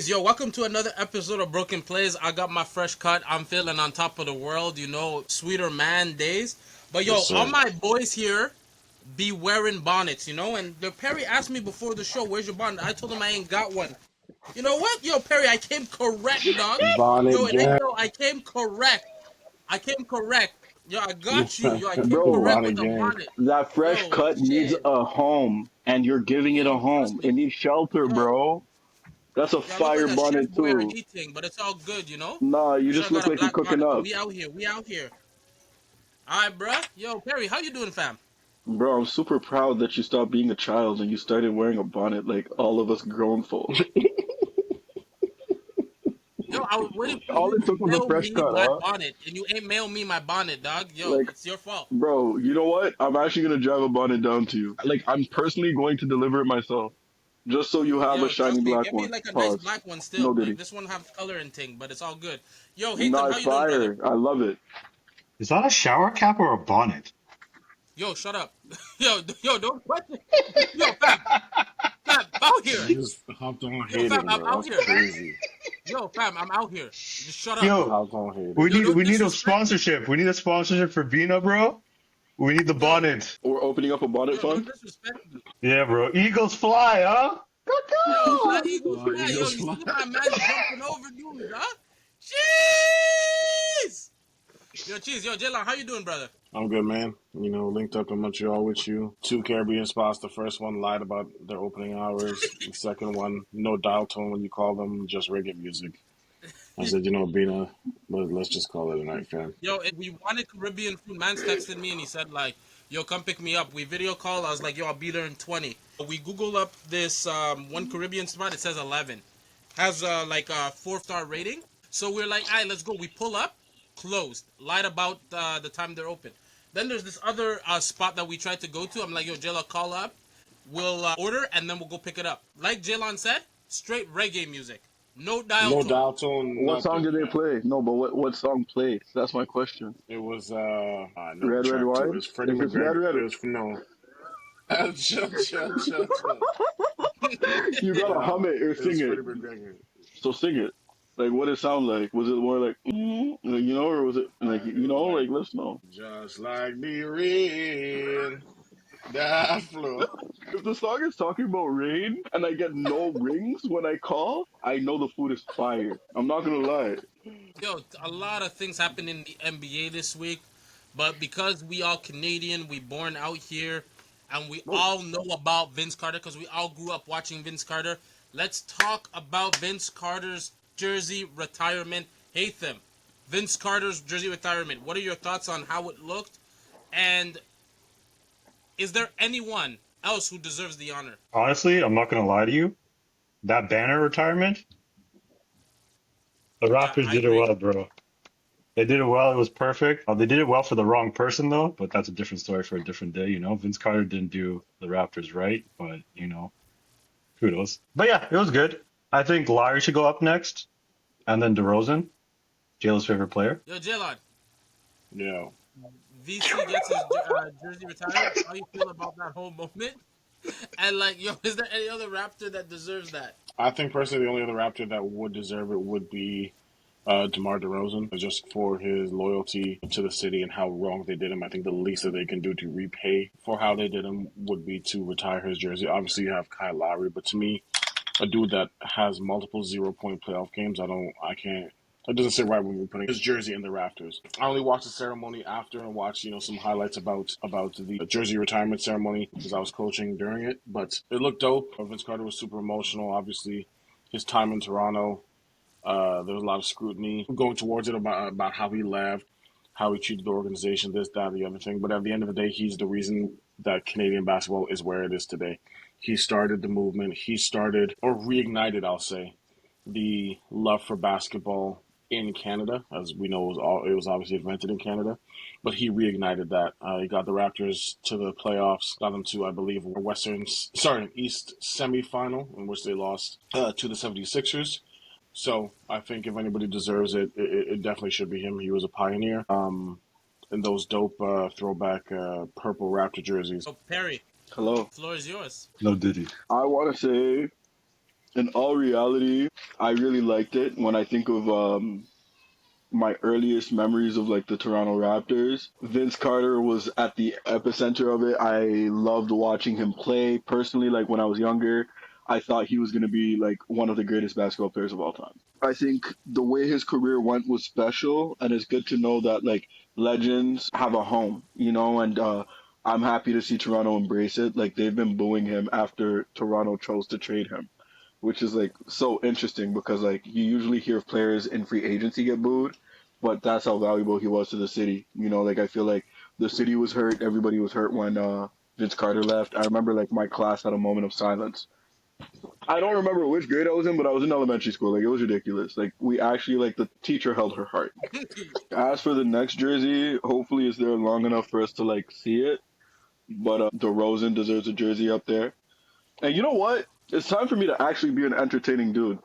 Yo, welcome to another episode of Broken Plays. I got my fresh cut. I'm feeling on top of the world, sweeter man days. But Yes, yo, all sir. my boys here be wearing bonnets. And the Perry asked me before the show, "Where's your bonnet?" I told him I ain't got one. You know what? Yo, Perry, I came correct, dog. Bonnet gang. Yo, I came correct. I came correct. Yo, I got you. Yo, I came Bro, correct with Bonnet the gang. bonnet. that fresh Yo, cut needs shit. a home, and you're giving it a Yo, trust home. me. It needs shelter, Yo, bro. That's a yo, I look fire like a chef bonnet boy or too. eating, but it's all good. Nah, you For sure, I just look got a like you're black cooking bonnet, but up. we out here. We out here. All right, bruh. Yo, Perry, how you doing, fam? Bro, I'm super proud that you stopped being a child and you started wearing a bonnet like all of us grown folk. Yo, I was waiting for All you it to took was a mail fresh me cut, my huh? bonnet, and you ain't mail me my bonnet, dog. Yo, Like, it's your fault. bro, you know what? I'm actually gonna drive a bonnet down to you. Like, I'm personally going to deliver it myself, just so you have a Yo, shiny trust me, black give me one. like a nice Pause. black one still. No Like diddy. this one have color and thing, but it's all good. Yo, Hatham, Nah, how it's you doing, brother? fire. I love it. Is that a shower cap or a bonnet? Yo, shut up. Yo, don't question. Yo, fam, I'm out here. You just hopped on Yo, fam, hating, I'm bro. out That's here. crazy. Yo, fam, I'm out here. Just shut up. You Yo, hopped on we hating. Yo, need don't we need a disrespect me. sponsorship. We need a sponsorship for Vina, bro. We need the Yo, bonnet. We're opening up a bonnet yo, don't fund. disrespect me. Yeah, bro. Eagles fly, huh? Yo, fly Caw-caw! Eagles Fly, fly. Yo, Eagles you fly. see my man's jumping over dudes, huh? Jeez. Yo, cheese. Yo, Jalen, how you doing, brother? I'm good, man. Linked up in Montreal with you. Two Caribbean spots. The first one lied about their opening hours. The second one, no dial tone when you call them, just reggae music. I said, Bina, let's just call it a night, fam. Yo, we wanted Caribbean food. Man's texted me and he said like, "Yo, come pick me up." We video call. I was like, "Yo, I'll be there in 20." We Google up this one Caribbean spot. It says 11. Has like a 4-star rating. So we're like, "All right, let's go." We pull up, closed. Lied about the time they're open. Then there's this other spot that we tried to go to. I'm like, "Yo, Jayla, call up. We'll order and then we'll go pick it up." Like Jaylon said, straight reggae music, no dial No tone. dial tone, What song nothing, did they fam. play? No, but what song plays? That's my question. It was, I know the Red, red track too. It wine? was Freddie If it's red, McGregor. red, It was, no. Chill. you gotta Yeah, hum it or it was sing it. Freddie McGregor. So sing it. Like what it sound like? Was it more like or was it like Like, like let's know. just like the rain that flow. If the song is talking about rain and I get no rings when I call, I know the food is fire. I'm not gonna lie. Yo, a lot of things happened in the NBA this week, but because we all Canadian, we born out here, and we No, all know about Vince Carter because we all grew up watching Vince Carter. Let's talk about Vince Carter's jersey retirement. Hatham, Vince Carter's jersey retirement. What are your thoughts on how it looked? And is there anyone else who deserves the honor? Honestly, I'm not gonna lie to you. That banner retirement, the Yeah, Raptors I did it agree. well, bro. They did it well. It was perfect. They did it well for the wrong person, though, but that's a different story for a different day. Vince Carter didn't do the Raptors right, but, kudos. But yeah, it was good. I think Larry should go up next, and then DeRozan, Jayla's favorite player. Yo, Jalon, Yeah. VC gets his jersey retired. How you feel about that whole moment? And like, yo, is there any other Raptor that deserves that? I think personally the only other Raptor that would deserve it would be DeMar DeRozan, just for his loyalty to the city and how wrong they did him. I think the least that they can do to repay for how they did him would be to retire his jersey. Obviously, you have Kyle Lowry, but to me, a dude that has multiple 0 point playoff games, I can't. That doesn't sit right when you're putting his jersey in the rafters. I only watched the ceremony after and watched, some highlights about the jersey retirement ceremony because I was coaching during it. But it looked dope. Vince Carter was super emotional. Obviously, his time in Toronto, there was a lot of scrutiny going towards it about how he left, how he treated the organization, this, that, the other thing. But at the end of the day, he's the reason that Canadian basketball is where it is today. He started the movement. He started, or reignited, I'll say, the love for basketball in Canada. As we know, it was obviously invented in Canada, but he reignited that. He got the Raptors to the playoffs, got them to, I believe, East semifinal, in which they lost to the 76ers. So I think if anybody deserves it definitely should be him. He was a pioneer. In those dope throwback purple Raptor jerseys. So Perry, hello. floor is yours. No Diddy. I wanna say In all reality, I really liked it. When I think of my earliest memories of like the Toronto Raptors, Vince Carter was at the epicenter of it. I loved watching him play. Personally, like when I was younger, I thought he was going to be like one of the greatest basketball players of all time. I think the way his career went was special, and it's good to know that like legends have a home, you know, and I'm happy to see Toronto embrace it. Like they've been booing him after Toronto chose to trade him, which is like so interesting because like you usually hear of players in free agency get booed, but that's how valuable he was to the city. You know, like I feel like the city was hurt, everybody was hurt when Vince Carter left. I remember like my class had a moment of silence. I don't remember which grade I was in, but I was in elementary school. Like it was ridiculous. Like we actually like the teacher held her heart. As for the next jersey, hopefully it's there long enough for us to like see it. But DeRozan deserves a jersey up there. And you know what? It's time for me to actually be an entertaining dude.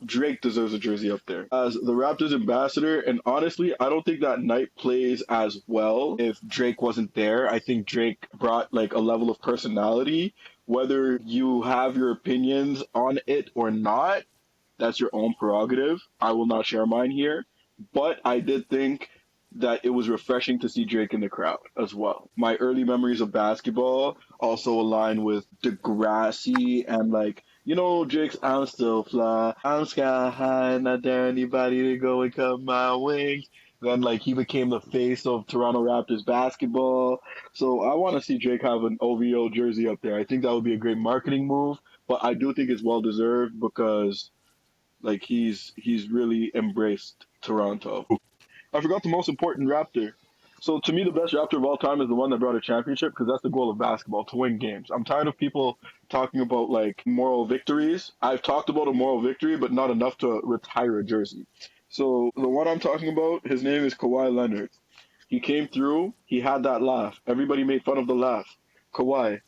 Drake deserves a jersey up there as the Raptors ambassador. And honestly, I don't think that night plays as well if Drake wasn't there. I think Drake brought like a level of personality. Whether you have your opinions on it or not, that's your own prerogative. I will not share mine here. But I did think that it was refreshing to see Drake in the crowd as well. My early memories of basketball also align with Degrassi and like, you know, Drake's I'm still fly, I'm sky high, not dare anybody to go and cut my wings. Then like he became the face of Toronto Raptors basketball. So I want to see Drake have an OVO jersey up there. I think that would be a great marketing move, but I do think it's well deserved because like he's really embraced Toronto. I forgot the most important Raptor. So to me, the best Raptor of all time is the one that brought a championship because that's the goal of basketball, to win games. I'm tired of people talking about like moral victories. I've talked about a moral victory, but not enough to retire a jersey. So the one I'm talking about, his name is Kawhi Leonard. He came through. He had that laugh. Everybody made fun of the laugh. Kawhi,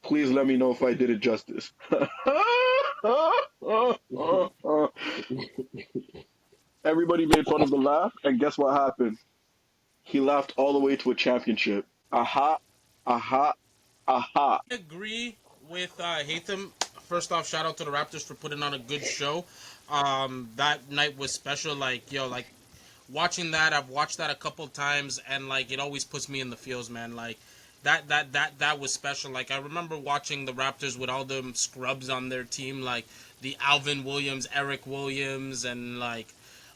please let me know if I did it justice. Everybody made fun of the laugh, and guess what happened? He laughed all the way to a championship. Aha, aha, aha. I agree with Hatham. First off, shout out to the Raptors for putting on a good show. That night was special. Like, yo, like watching that, I've watched that a couple times, and like it always puts me in the feels, man. Like that was special. Like I remember watching the Raptors with all them scrubs on their team, like the Alvin Williams, Eric Williams, and like,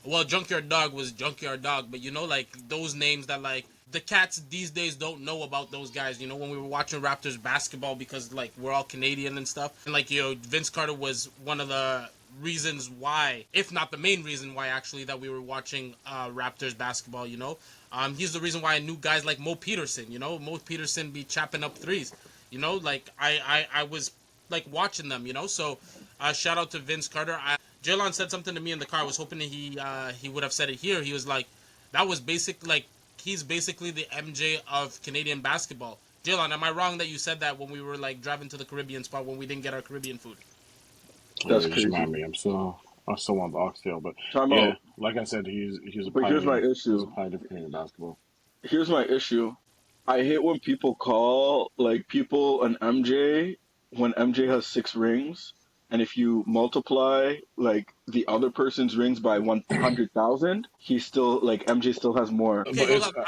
well, Junkyard Dog was Junkyard Dog, but you know, like those names that like the cats these days don't know about those guys. You know, when we were watching Raptors basketball because like we're all Canadian and stuff, and like, you know, Vince Carter was one of the reasons why, if not the main reason why, actually, that we were watching Raptors basketball. You know, he's the reason why I knew guys like Mo Peterson. You know, Mo Peterson be chapping up threes. You know, like I was like watching them. You know, so shout out to Vince Carter. Jaylon said something to me in the car. I was hoping that he would have said it here. He was like, that was basic, like he's basically the MJ of Canadian basketball. Jaylon, am I wrong that you said that when we were like driving to the Caribbean spot when we didn't get our Caribbean food? That's Just remind crazy. me, I'm still on the oxtail, but Time yeah, out. like I said, he's a But here's my pioneer. He's a issue. pioneer for Canadian basketball. Here's my issue. I hate when people call like people an MJ when MJ has 6 rings, and if you multiply like the other person's rings by 100,000, he's still like MJ still has more. Okay, But hold it's on.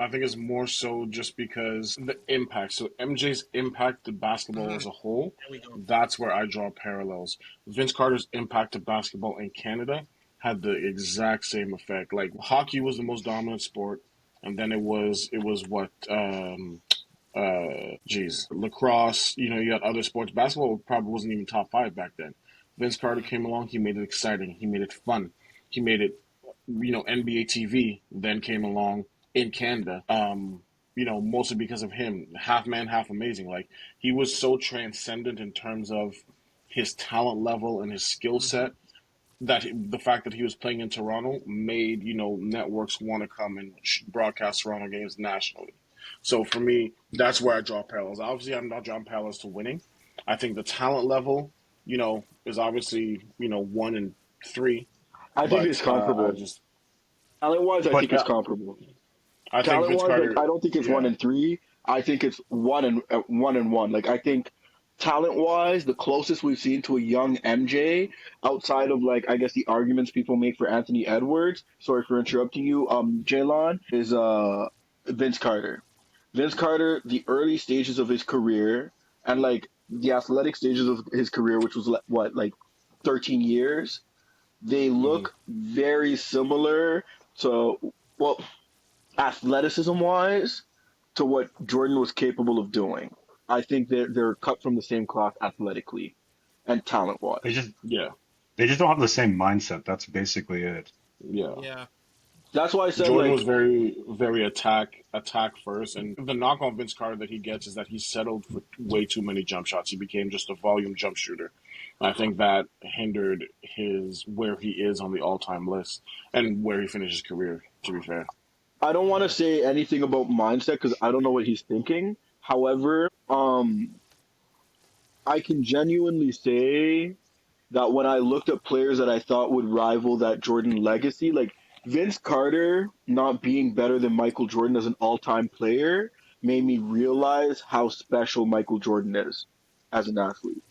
I think it's more so just because the impact. So MJ's impact to basketball as a whole, There we go. that's where I draw parallels. Vince Carter's impact to basketball in Canada had the exact same effect. Like hockey was the most dominant sport, and then it was what lacrosse. You know, you had other sports. Basketball probably wasn't even top five back then. Vince Carter came along. He made it exciting. He made it fun. He made it, NBA TV then came along in Canada. Mostly because of him, half man, half amazing. Like he was so transcendent in terms of his talent level and his skill Mm-hmm. set that the fact that he was playing in Toronto made networks want to come and broadcast Toronto games nationally. So for me, that's where I draw parallels. Obviously, I'm not drawing parallels to winning. I think the talent level, is obviously 1 and 3, I think but it's I comparable. just Talent wise, I But think it's yeah, comparable. I think Talent Vince wise, like Carter, I don't think it's one yeah, and three. I think it's one and one. Like I think talent-wise, the closest we've seen to a young MJ, outside of like I guess the arguments people make for Anthony Edwards. Sorry for interrupting you, Jaylon, is Vince Carter. Vince Carter, the early stages of his career and like the athletic stages of his career, which was what, like 13 years, they Mhm. look very similar to, well, athleticism wise, to what Jordan was capable of doing. I think they're cut from the same cloth athletically and talent They wise. just Yeah, they just don't have the same mindset. That's basically it. yeah. Yeah. That's why I said Jordan like was very, very attack first, and the knock on Vince Carter that he gets is that he settled for way too many jump shots. He became just a volume jump shooter. I think that hindered his where he is on the all-time list and where he finished his career. To be fair, I don't want to say anything about mindset because I don't know what he's thinking. However, I can genuinely say that when I looked at players that I thought would rival that Jordan legacy, like Vince Carter not being better than Michael Jordan as an all-time player made me realize how special Michael Jordan is as an athlete.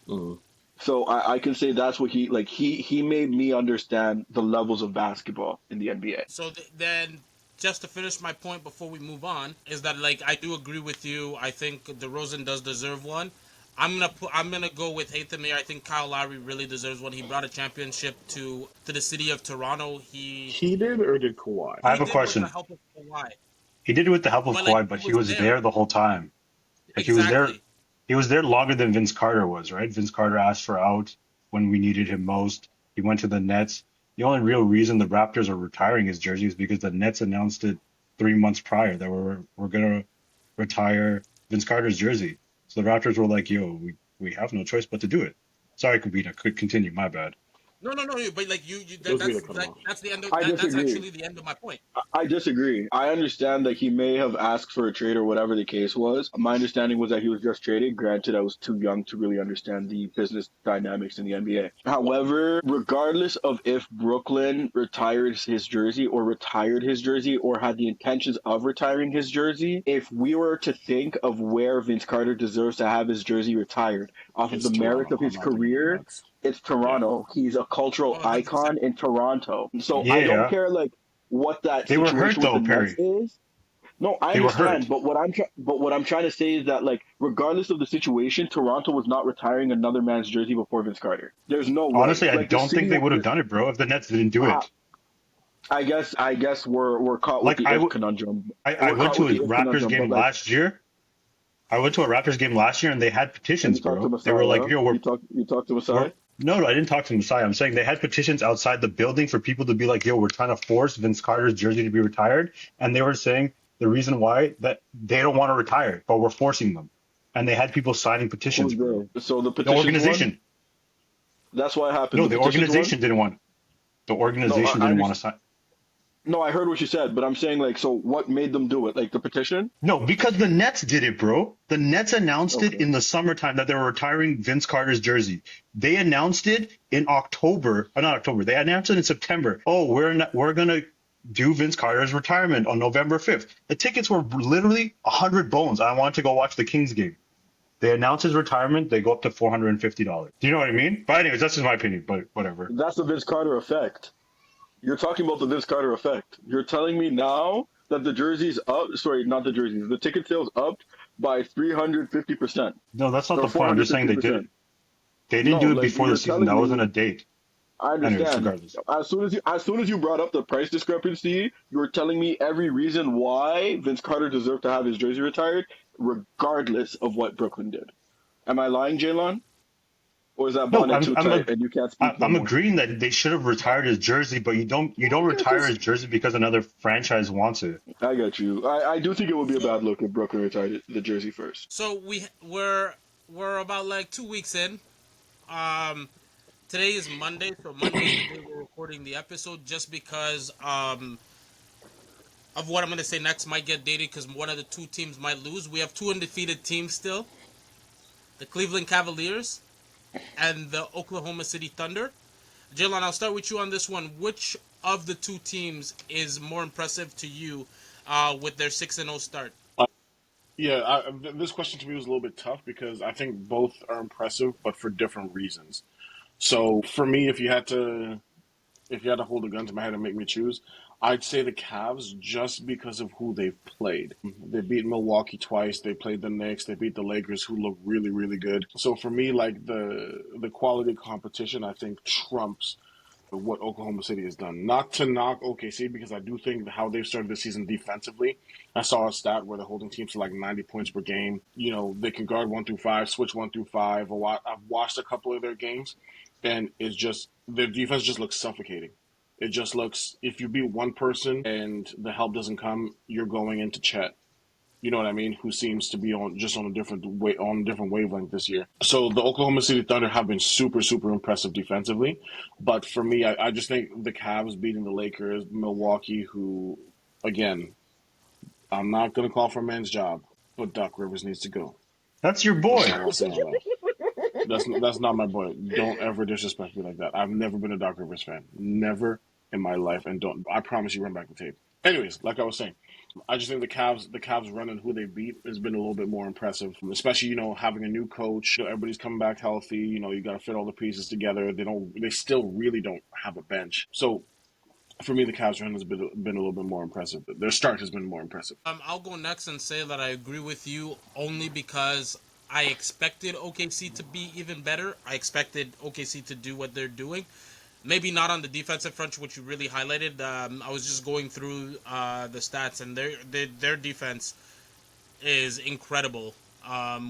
Mhm. So I can say that's what he like. He made me understand the levels of basketball in the NBA. So then, just to finish my point before we move on, is that like I do agree with you. I think DeRozan does deserve one. I'm gonna go with Hatham here. I think Kyle Lowry really deserves one. He brought a championship to the city of Toronto. He he did or did Kawhi? I he have a did with the question. help of Kawhi, He did it with the help of but like Kawhi, but he he was was there there the whole time. Like he was there. exactly. He was there longer than Vince Carter was, right? Vince Carter asked for out when we needed him most. He went to the Nets. The only real reason the Raptors are retiring his jersey is because the Nets announced it 3 months prior that we're gonna retire Vince Carter's jersey. So the Raptors were like, "Yo, we have no choice but to do it." Sorry, Kubita, could continue. My bad. No. But like It was me that cut him off. that's the end of I that. That's disagree. actually the end of my point. I disagree. I understand that he may have asked for a trade or whatever the case was. My understanding was that he was just traded. Granted, I was too young to really understand the business dynamics in the NBA. However, regardless of if Brooklyn retired his jersey or had the intentions of retiring his jersey, if we were to think of where Vince Carter deserves to have his jersey retired off of It's the merits Toronto. of I'm his not thinking the career, Nets. it's Yeah. Toronto. He's a cultural 100%. icon in Toronto. So I don't Yeah, care like what that they were hurt situation with the though, Nets Perry. is. No, I They were understand, hurt. but what I'm trying to say is that like regardless of the situation, Toronto was not retiring another man's jersey before Vince Carter. There's no way. Honestly, I Like the don't think city, they would have done it, bro, if the Nets didn't do uh, it. I guess we're caught with Like the if conundrum. I We're went caught to with a the if Raptors conundrum, but game like, last year. I went to a Raptors game last year and they had and petitions, you talked to bro. They were Masai, like, huh? "Yo, You talked to we're Masai. no, I didn't talk to Masai. I'm saying they had petitions outside the building for people to be like, "Yo, we're trying to force Vince Carter's jersey to be retired," and they were saying the reason why that they don't want to retire it, but we're forcing them, and they had people signing petitions, Who's bro. there? So the The petitions won. organization, That's why it happened. no, The the petitions won. organization didn't want. The No, organization I didn't want understand. to sign. No, I heard what you said, but I'm saying like, so what made them do it? Like the petition? No, because the Nets did it, bro. The Nets announced it Okay. in the summertime that they were retiring Vince Carter's jersey. They announced it in October, not October. They announced it in September. Oh, we're gonna do Vince Carter's retirement on November 5th. The tickets were literally 100 bones. I wanted to go watch the Kings game. They announced his retirement. They go up to $450. Do you know what I mean? But anyways, that's just my opinion. But whatever. That's the Vince Carter effect. You're talking about the Vince Carter effect. You're telling me now that the jerseys up, sorry, not the jerseys, the ticket sales upped by 350% No, that's not or the point. I'm just saying they did it. 450%. They didn't No, do it like before the you're season. telling That wasn't me, a date. I Anyways, understand. regardless. As soon as you brought up the price discrepancy, you were telling me every reason why Vince Carter deserved to have his jersey retired, regardless of what Brooklyn did. Am I lying, Jalen? Or is that No, bonnet too tight and you can't speak no I'm more? agreeing that they should have retired his jersey, but you don't Okay, retire his jersey because another franchise wants it. I got you. I do think it would be a So bad look if Brooklyn retired the jersey first. so we're about like 2 weeks in. Um, Today is Monday, so Monday is the day we're recording the episode. Just because of what I'm gonna say next might get dated because one of the two teams might lose. We have two undefeated teams still: the Cleveland Cavaliers and the Oklahoma City Thunder. Jalen, I'll start with you on this one. Which of the two teams is more impressive to you with their 6-0 start? Yeah, this question to me was a little bit tough because I think both are impressive, but for different reasons. So for me, if you had to hold a gun to my head and make me choose, I'd say the Cavs just because of who they've played. They beat Milwaukee twice. They played the Knicks. They beat the Lakers, who look really, really good. So for me, like the quality competition, I think trumps what Oklahoma City has done. Not to knock OKC because I do think how they've started the season defensively. I saw a stat where they're holding teams to like 90 points per game. You know, they can guard 1 through 5, switch 1 through 5. I've watched a couple of their games, and it's just their defense just looks suffocating. It just looks if you beat one person and the help doesn't come, you're going into Chet. You know what I mean? Who seems to be on a different way on a different wavelength this year. So the Oklahoma City Thunder have been super super impressive defensively, but for me, I just think the Cavs beating the Lakers, Milwaukee, who again I'm not gonna call for a man's job, but Doc Rivers needs to go. That's your That's boy. all I'll say on that. That's not my boy. Don't ever disrespect me like that. I've never been a Doc Rivers fan. Never in my life, and don't. I promise you, run back the tape. Anyways, like I was saying, I just think the Cavs running who they beat has been a little bit more impressive. Especially having a new coach. Everybody's coming back healthy. You got to fit all the pieces together. They still really don't have a bench. So for me, the Cavs run has been a little bit more impressive. Their start has been more impressive. I'll go next and say that I agree with you only because I expected OKC to be even better. I expected OKC to do what they're doing. Maybe not on the defensive front, which you really highlighted. I was just going through the stats, and their defense is incredible.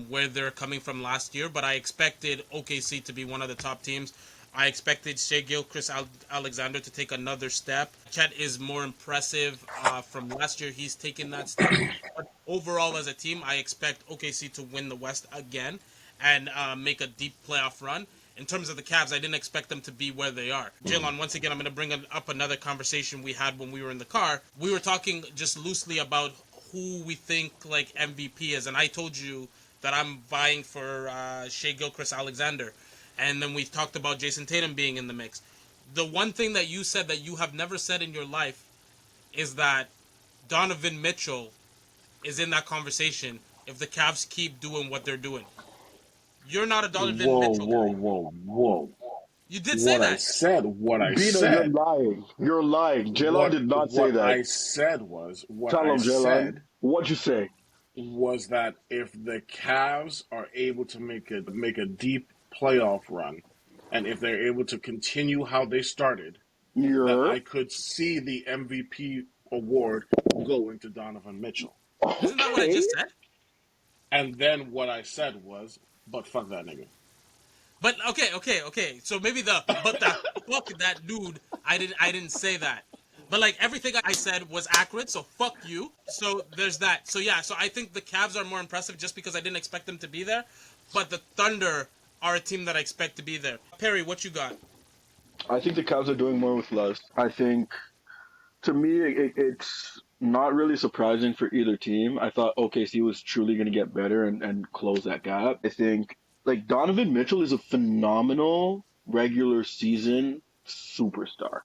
Where they're coming from last year, but I expected OKC to be one of the top teams. I expected Shea Gilchrist Alexander to take another step. Chet is more impressive from last year. He's taken that step. But overall, as a team, I expect OKC to win the West again and make a deep playoff run. In terms of the Cavs, I didn't expect them to be where they are. Jalen, once again, I'm going to bring up another conversation we had when we were in the car. We were talking just loosely about who we think like MVP is, and I told you that I'm vying for Shea Gilchrist Alexander, and then we talked about Jason Tatum being in the mix. The one thing that you said that you have never said in your life is that Donovan Mitchell is in that conversation if the Cavs keep doing what they're doing. You're not a Donovan Whoa, Mitchell whoa, guy. whoa, whoa! You did say What I that. said, what I Bino, you're said, lying. You're lying. Jalen what did not say what that. I said was what Tell I him, Jalen. said What'd you say? was that if the Cavs are able to make a deep playoff run, and if they're able to continue how they started, that You're I could see the MVP award going to Donovan Mitchell. Isn't that what I okay. just said? And then what I said was, but fuck that nigga. But okay. So maybe the fuck that dude. I didn't say that. But like everything I said was accurate, so fuck you. So there's that. So yeah, so I think the Cavs are more impressive just because I didn't expect them to be there. But the Thunder are a team that I expect to be there. Perry, what you got? I think the Cavs are doing more with less. I think, to me, it's not really surprising for either team. I thought OKC was truly going to get better and close that gap. I think, like, Donovan Mitchell is a phenomenal regular season superstar.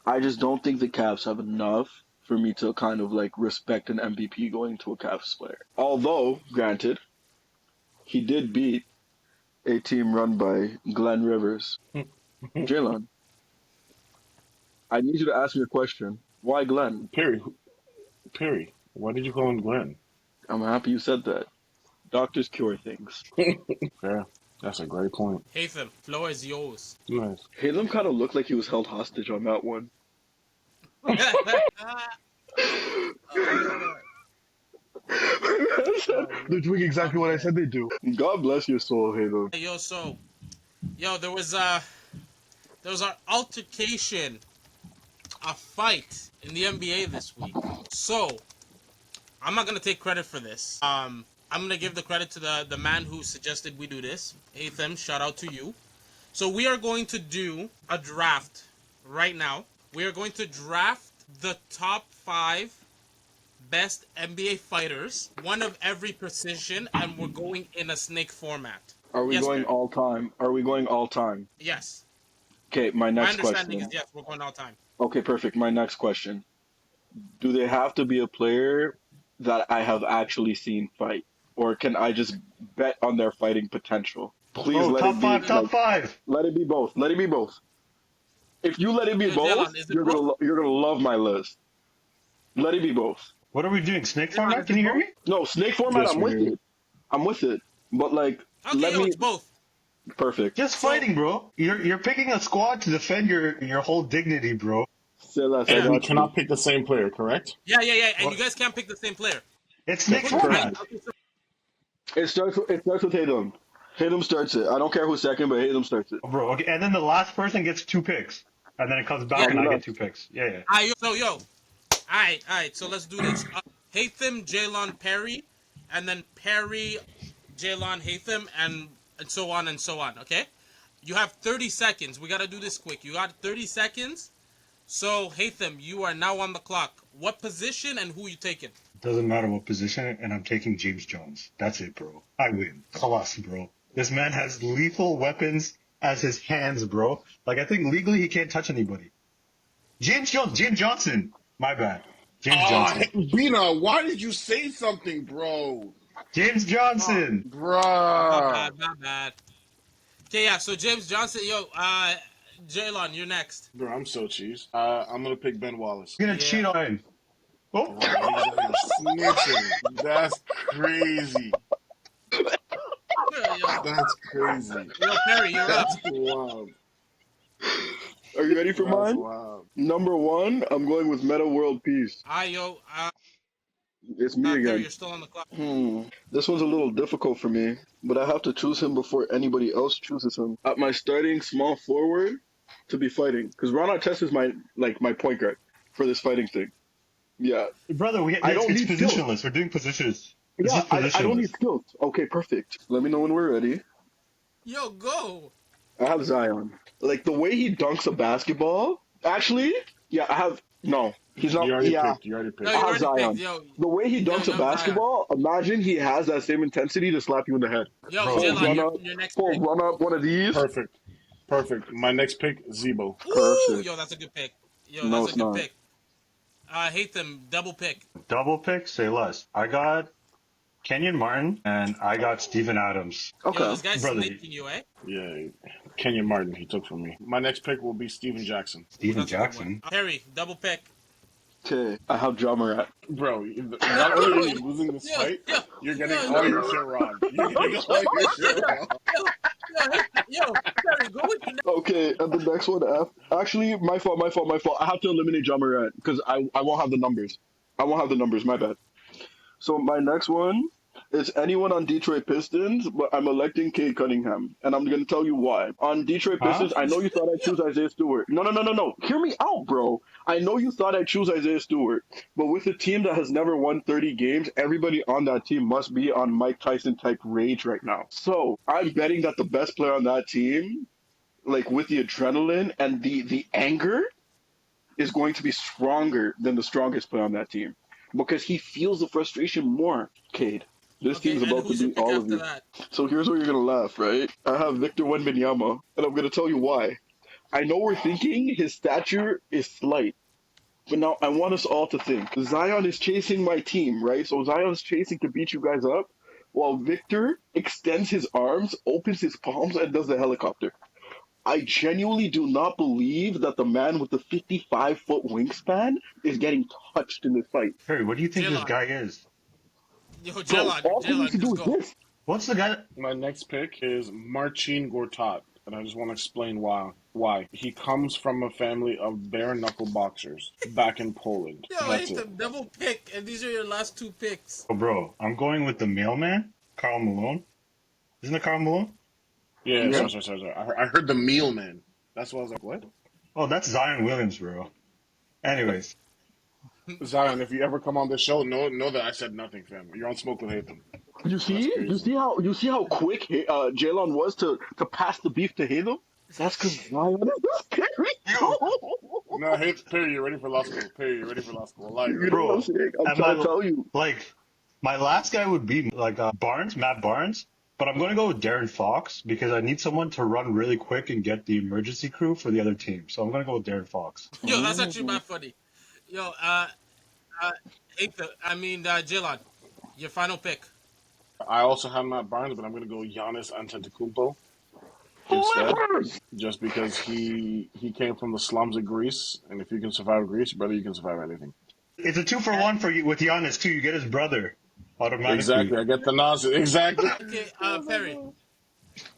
I just don't think the Cavs have enough for me to kind of like respect an MVP going to a Cavs player. Although, granted, he did beat a team run by Glenn Rivers. Jalen, I need you to ask me a question. Why Glenn? Perry, Perry, why did you call him Glenn? I'm happy you said that. Doctors cure things. Fair. That's a great point. Hatham, floor is yours. Nice. Halem kind of looked like he was held hostage on that one. They're doing exactly what I said they do. God bless your soul, Halem. Yo, there was an altercation, a fight in the NBA this week. So I'm not gonna take credit for this. I'm gonna give the credit to the man who suggested we do this. Hatham, shout out to you. So we are going to do a draft right now. We are going to draft the top 5 best NBA fighters, one of every position, and we're going in a snake format. Are we Yes, going Barry. all time? Are we going all time? Yes. Okay, my My next understanding question. is yes, we're going all time. Okay, perfect. My next question. Do they have to be a player that I have actually seen fight, or can I just bet on their fighting potential? Please Oh, let top it be five, top like, five. let it be both. Let it be both. If you let it be Yo, both, Jaylon, is it both? you're gonna love my list. Let it be both. What are we doing? Snake Jaylon, format? is Can it you hear both? me? No, snake format. Yes, I'm we with hear you. it. I'm with it. But like, Okay, let yo, me. it's both. Perfect. Just So, fighting, bro. You're picking a squad to defend your whole dignity, bro. Silas, I And we got you. cannot pick the same player, correct? yeah, and you What? guys can't pick the same player. It's Okay, snake perfect. format. Okay, so, It starts with Tatum. Tatum starts it. I don't care who's second, but Tatum starts it. Oh, bro. Okay, and then the last person gets 2 picks, and then it comes yeah. back, On and the I get left. 2 picks. Yeah, yeah. So, yo, alright, so let's do this. Hatham, Jaylon, Perry, and then Perry, Jaylon, Hatham, and so on and so on, okay? You have 30 seconds. We gotta do this quick. You got 30 seconds. So, Hatham, you are now on the clock. What position and who you taking? Doesn't matter what position, and I'm taking James Jones. That's it, bro. I win. Class, bro. This man has lethal weapons as his hands, bro. Like, I think legally he can't touch anybody. James Jones, James Johnson. My bad. James Ah, Johnson. Bina, why did you say something, bro? James Johnson. My Bruh. bad, my bad. Okay, yeah, so James Johnson, yo, Jaylon, you're next. Bro, I'm so cheese. I'm gonna pick Ben Wallace. You're gonna Yeah. cheat on him. Oh, Oh, niggas out here snitching. That's crazy. Yo, That's crazy. yo, Perry, you're up. That's wild. Are you ready for That's mine? wild. Number one, I'm going with Meta World Peace. Yo, It's me Perry, again. you're still on the clock. This one's a little difficult for me, but I have to choose him before anybody else chooses him. At my starting small forward to be fighting, because Ron Artest is my point guard for this fighting thing. Yeah, brother, I don't it's need skills. positionless. We're doing positions. It's Yeah, just I don't need positionless. skills. Okay, perfect. Let me know when we're ready. Yo, go. I have Zion. Like the way he dunks a basketball. Actually, yeah, I have. No, he's not. You already Yeah, picked. You already No, picked. I you have already picked. Zion. The way he Yo, dunks a you have Zion. basketball, imagine he has that same intensity to slap you in the head. Yo, Bro, Full Jaylon, run he, up, your next full pick. run up, one of these. Perfect. Perfect. My next pick, Zebo. Ooh, Perfect. yo, that's a good pick. Yo, No, that's a it's good not. pick. I hate them. Double pick. double pick, say less. I got Kenyon Martin, and I got Steven Adams. Yo, Okay. this guy's Brother, snaking you, eh? Yeah, Kenyon Martin, he took from me. My next pick will be Steven Jackson. Ooh, Steven that's a good one. Jackson. Harry, double pick. Okay. I have Ja Morant. Bro, not only are you losing this Yo, fight, yo, you're yo, getting yo, all your shit wrong. You're getting all your shit wrong. Harry, go with the Okay, and the next one, F. Actually, my fault, my fault, my fault. I have to eliminate Ja Morant because I won't have the numbers. I won't have the numbers. My bad. So my next one is anyone on Detroit Pistons, but I'm electing Cade Cunningham, and I'm gonna tell you why. On Detroit Huh? Pistons, I know you thought I'd choose Isaiah Stewart. No, no, no, no, no. Hear me out, bro. I know you thought I'd choose Isaiah Stewart, but with a team that has never won 30 games, everybody on that team must be on Mike Tyson type rage right now. So I'm betting that the best player on that team, like with the adrenaline and the anger, is going to be stronger than the strongest player on that team because he feels the frustration more. Cade, this Okay, team's and about to who's your beat pick all of after you. that? So here's where you're gonna laugh, right? I have Victor Wembanyama, and I'm gonna tell you why. I know we're thinking his stature is slight, but now I want us all to think Zion is chasing my team, right? So Zion's chasing to beat you guys up, while Victor extends his arms, opens his palms, and does the helicopter. I genuinely do not believe that the man with the 55-foot wingspan is getting touched in this fight. Perry, what do you think this Jaylon. guy is? Yo, Bro, all he needs Jaylon, to do just is go. this. What's the guy? My next pick is Marcin Gortat, and I just want to explain why. Why? He comes from a family of bare knuckle boxers back in Poland. Yo, I That's hate it. them. Double pick, and these are your last two picks. Oh, bro, I'm going with the mailman, Carl Malone. Isn't it Carl Malone? Yeah, Yeah. sorry. I heard the meal man. That's why I was like, what? Oh, that's Zion Williams, bro. Anyways, Zion, if you ever come on this show, know that I said nothing, fam. You're on smoke with Hatham. You That's see? crazy. You see how quick Jalen was to pass the beef to Hatham? That's because Zion is scary. No, Perry, you're ready for law school. Perry, you're ready for law school. Allah, you're You ready. know what I'm bro, saying? I'm and trying to tell you. my last guy would be like Barnes, Matt Barnes. But I'm going to go with Darren Fox because I need someone to run really quick and get the emergency crew for the other team. So I'm going to go with Darren Fox. Yo, that's actually not funny. Yo, Jalen, your final pick. I also have Matt Barnes, but I'm gonna go Giannis Antetokounmpo instead, Clippers! just because he came from the slums of Greece, and if you can survive Greece, brother, you can survive anything. It's a 2-for-1 for you with Giannis too. You get his brother automatically. Exactly, I get the nonsense. Exactly. Okay, Perry,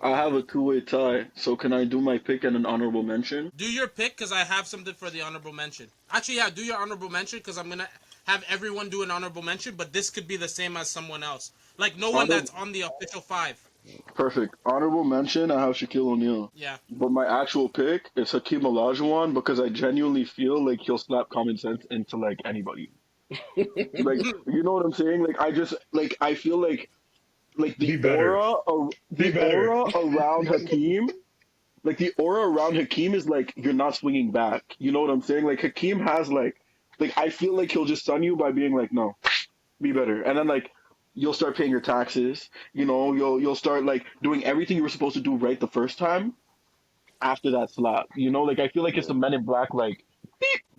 I have a two-way tie, so can I do my pick and an honorable mention? do your pick because I have something for the honorable mention. Actually, yeah, do your honorable mention because I'm gonna have everyone do an honorable mention, but this could be the same as someone else. Like no one Honor- that's on the official five. Perfect. Honorable mention, I have Shaquille O'Neal. Yeah. But my actual pick is Hakeem Olajuwon because I genuinely feel like he'll slap common sense into like anybody. Like, you know what I'm saying? Like, I feel like Be better. Be the better. aura around Hakeem, like the aura around Hakeem is like you're not swinging back. You know what I'm saying? Like Hakeem has like I feel like he'll just stun you by being like, no, be better, and then like you'll start paying your taxes. You know, you'll start like doing everything you were supposed to do right the first time after that slap. You know, like I feel like it's the Men in Black. Like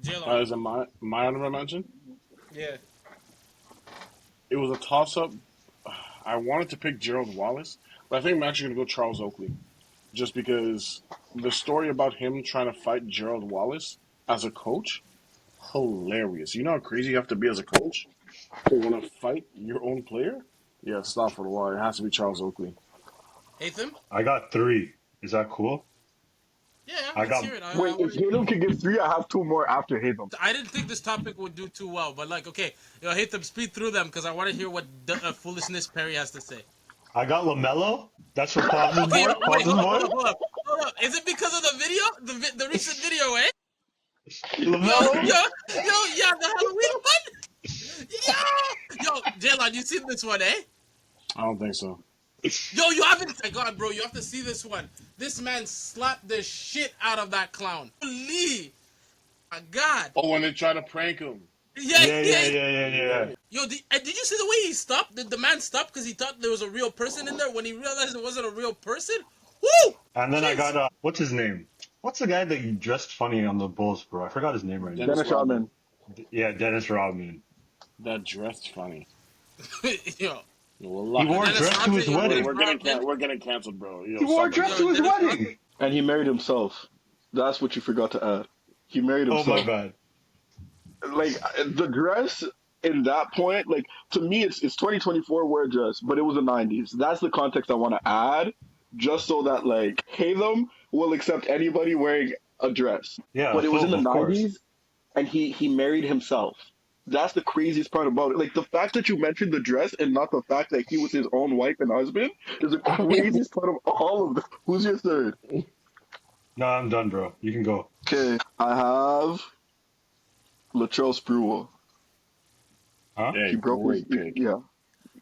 Jalen. Is it my honorable mention? Yeah. It was a toss up. I wanted to pick Gerald Wallace, but I think I'm actually gonna go Charles Oakley, just because the story about him trying to fight Gerald Wallace as a coach, hilarious. You know how crazy you have to be as a coach to want to fight your own player? Yeah, stop for a while. It has to be Charles Oakley. Hatham? I got 3. Is that cool? Yeah, I let's got hear it. wait, if Tatum can give three, I have two more after Tatum. I didn't think this topic would do too well, but like, okay, Hatham, speed through them because I want to hear what foolishness Perry has to say. LaMelo. That's for Quab's Okay, boy. wait, Quab's boy. hold up. Is it because of the video, the recent video, eh? LaMelo. Yeah, the Halloween one. Yo, Jalen, you seen this one, eh? I don't think so. Yo, you haven't. My God, bro, you have to see this one. This man slapped the shit out of that clown. Holy, my God. Oh, when they try to prank him. Yeah. Yo, did you see the way he stopped? Did the man stop because he thought there was a real person in there when he realized it wasn't a real person? Woo! And then I Jeez. got what's his name? What's the guy that you dressed funny on the Bulls, bro? I forgot his name right now. Dennis Rodman. Yeah, Dennis Rodman. That dressed funny. Yo, Well, He wore a Dennis dress to Rodman, his yo, wedding. we're getting canceled, bro. Yo, He wore a stop dress it. to his Dennis wedding. And he married himself. That's what you forgot to add. He married Oh himself. my bad. Like the dress in that point, like to me, it's 2024 wear a dress, but it was the 90s. That's the context I want to add, just so that like Halem will accept anybody wearing a dress. Yeah, But it was in the of course. 90s, and he married himself. That's the craziest part about it. Like the fact that you mentioned the dress and not the fact that he was his own wife and husband is the craziest part of all of them. Who's your third? No, I'm done, bro. You can go. Okay, I have Latrell Sprewell. Huh? Hey, He broke his great pick. yeah. yo,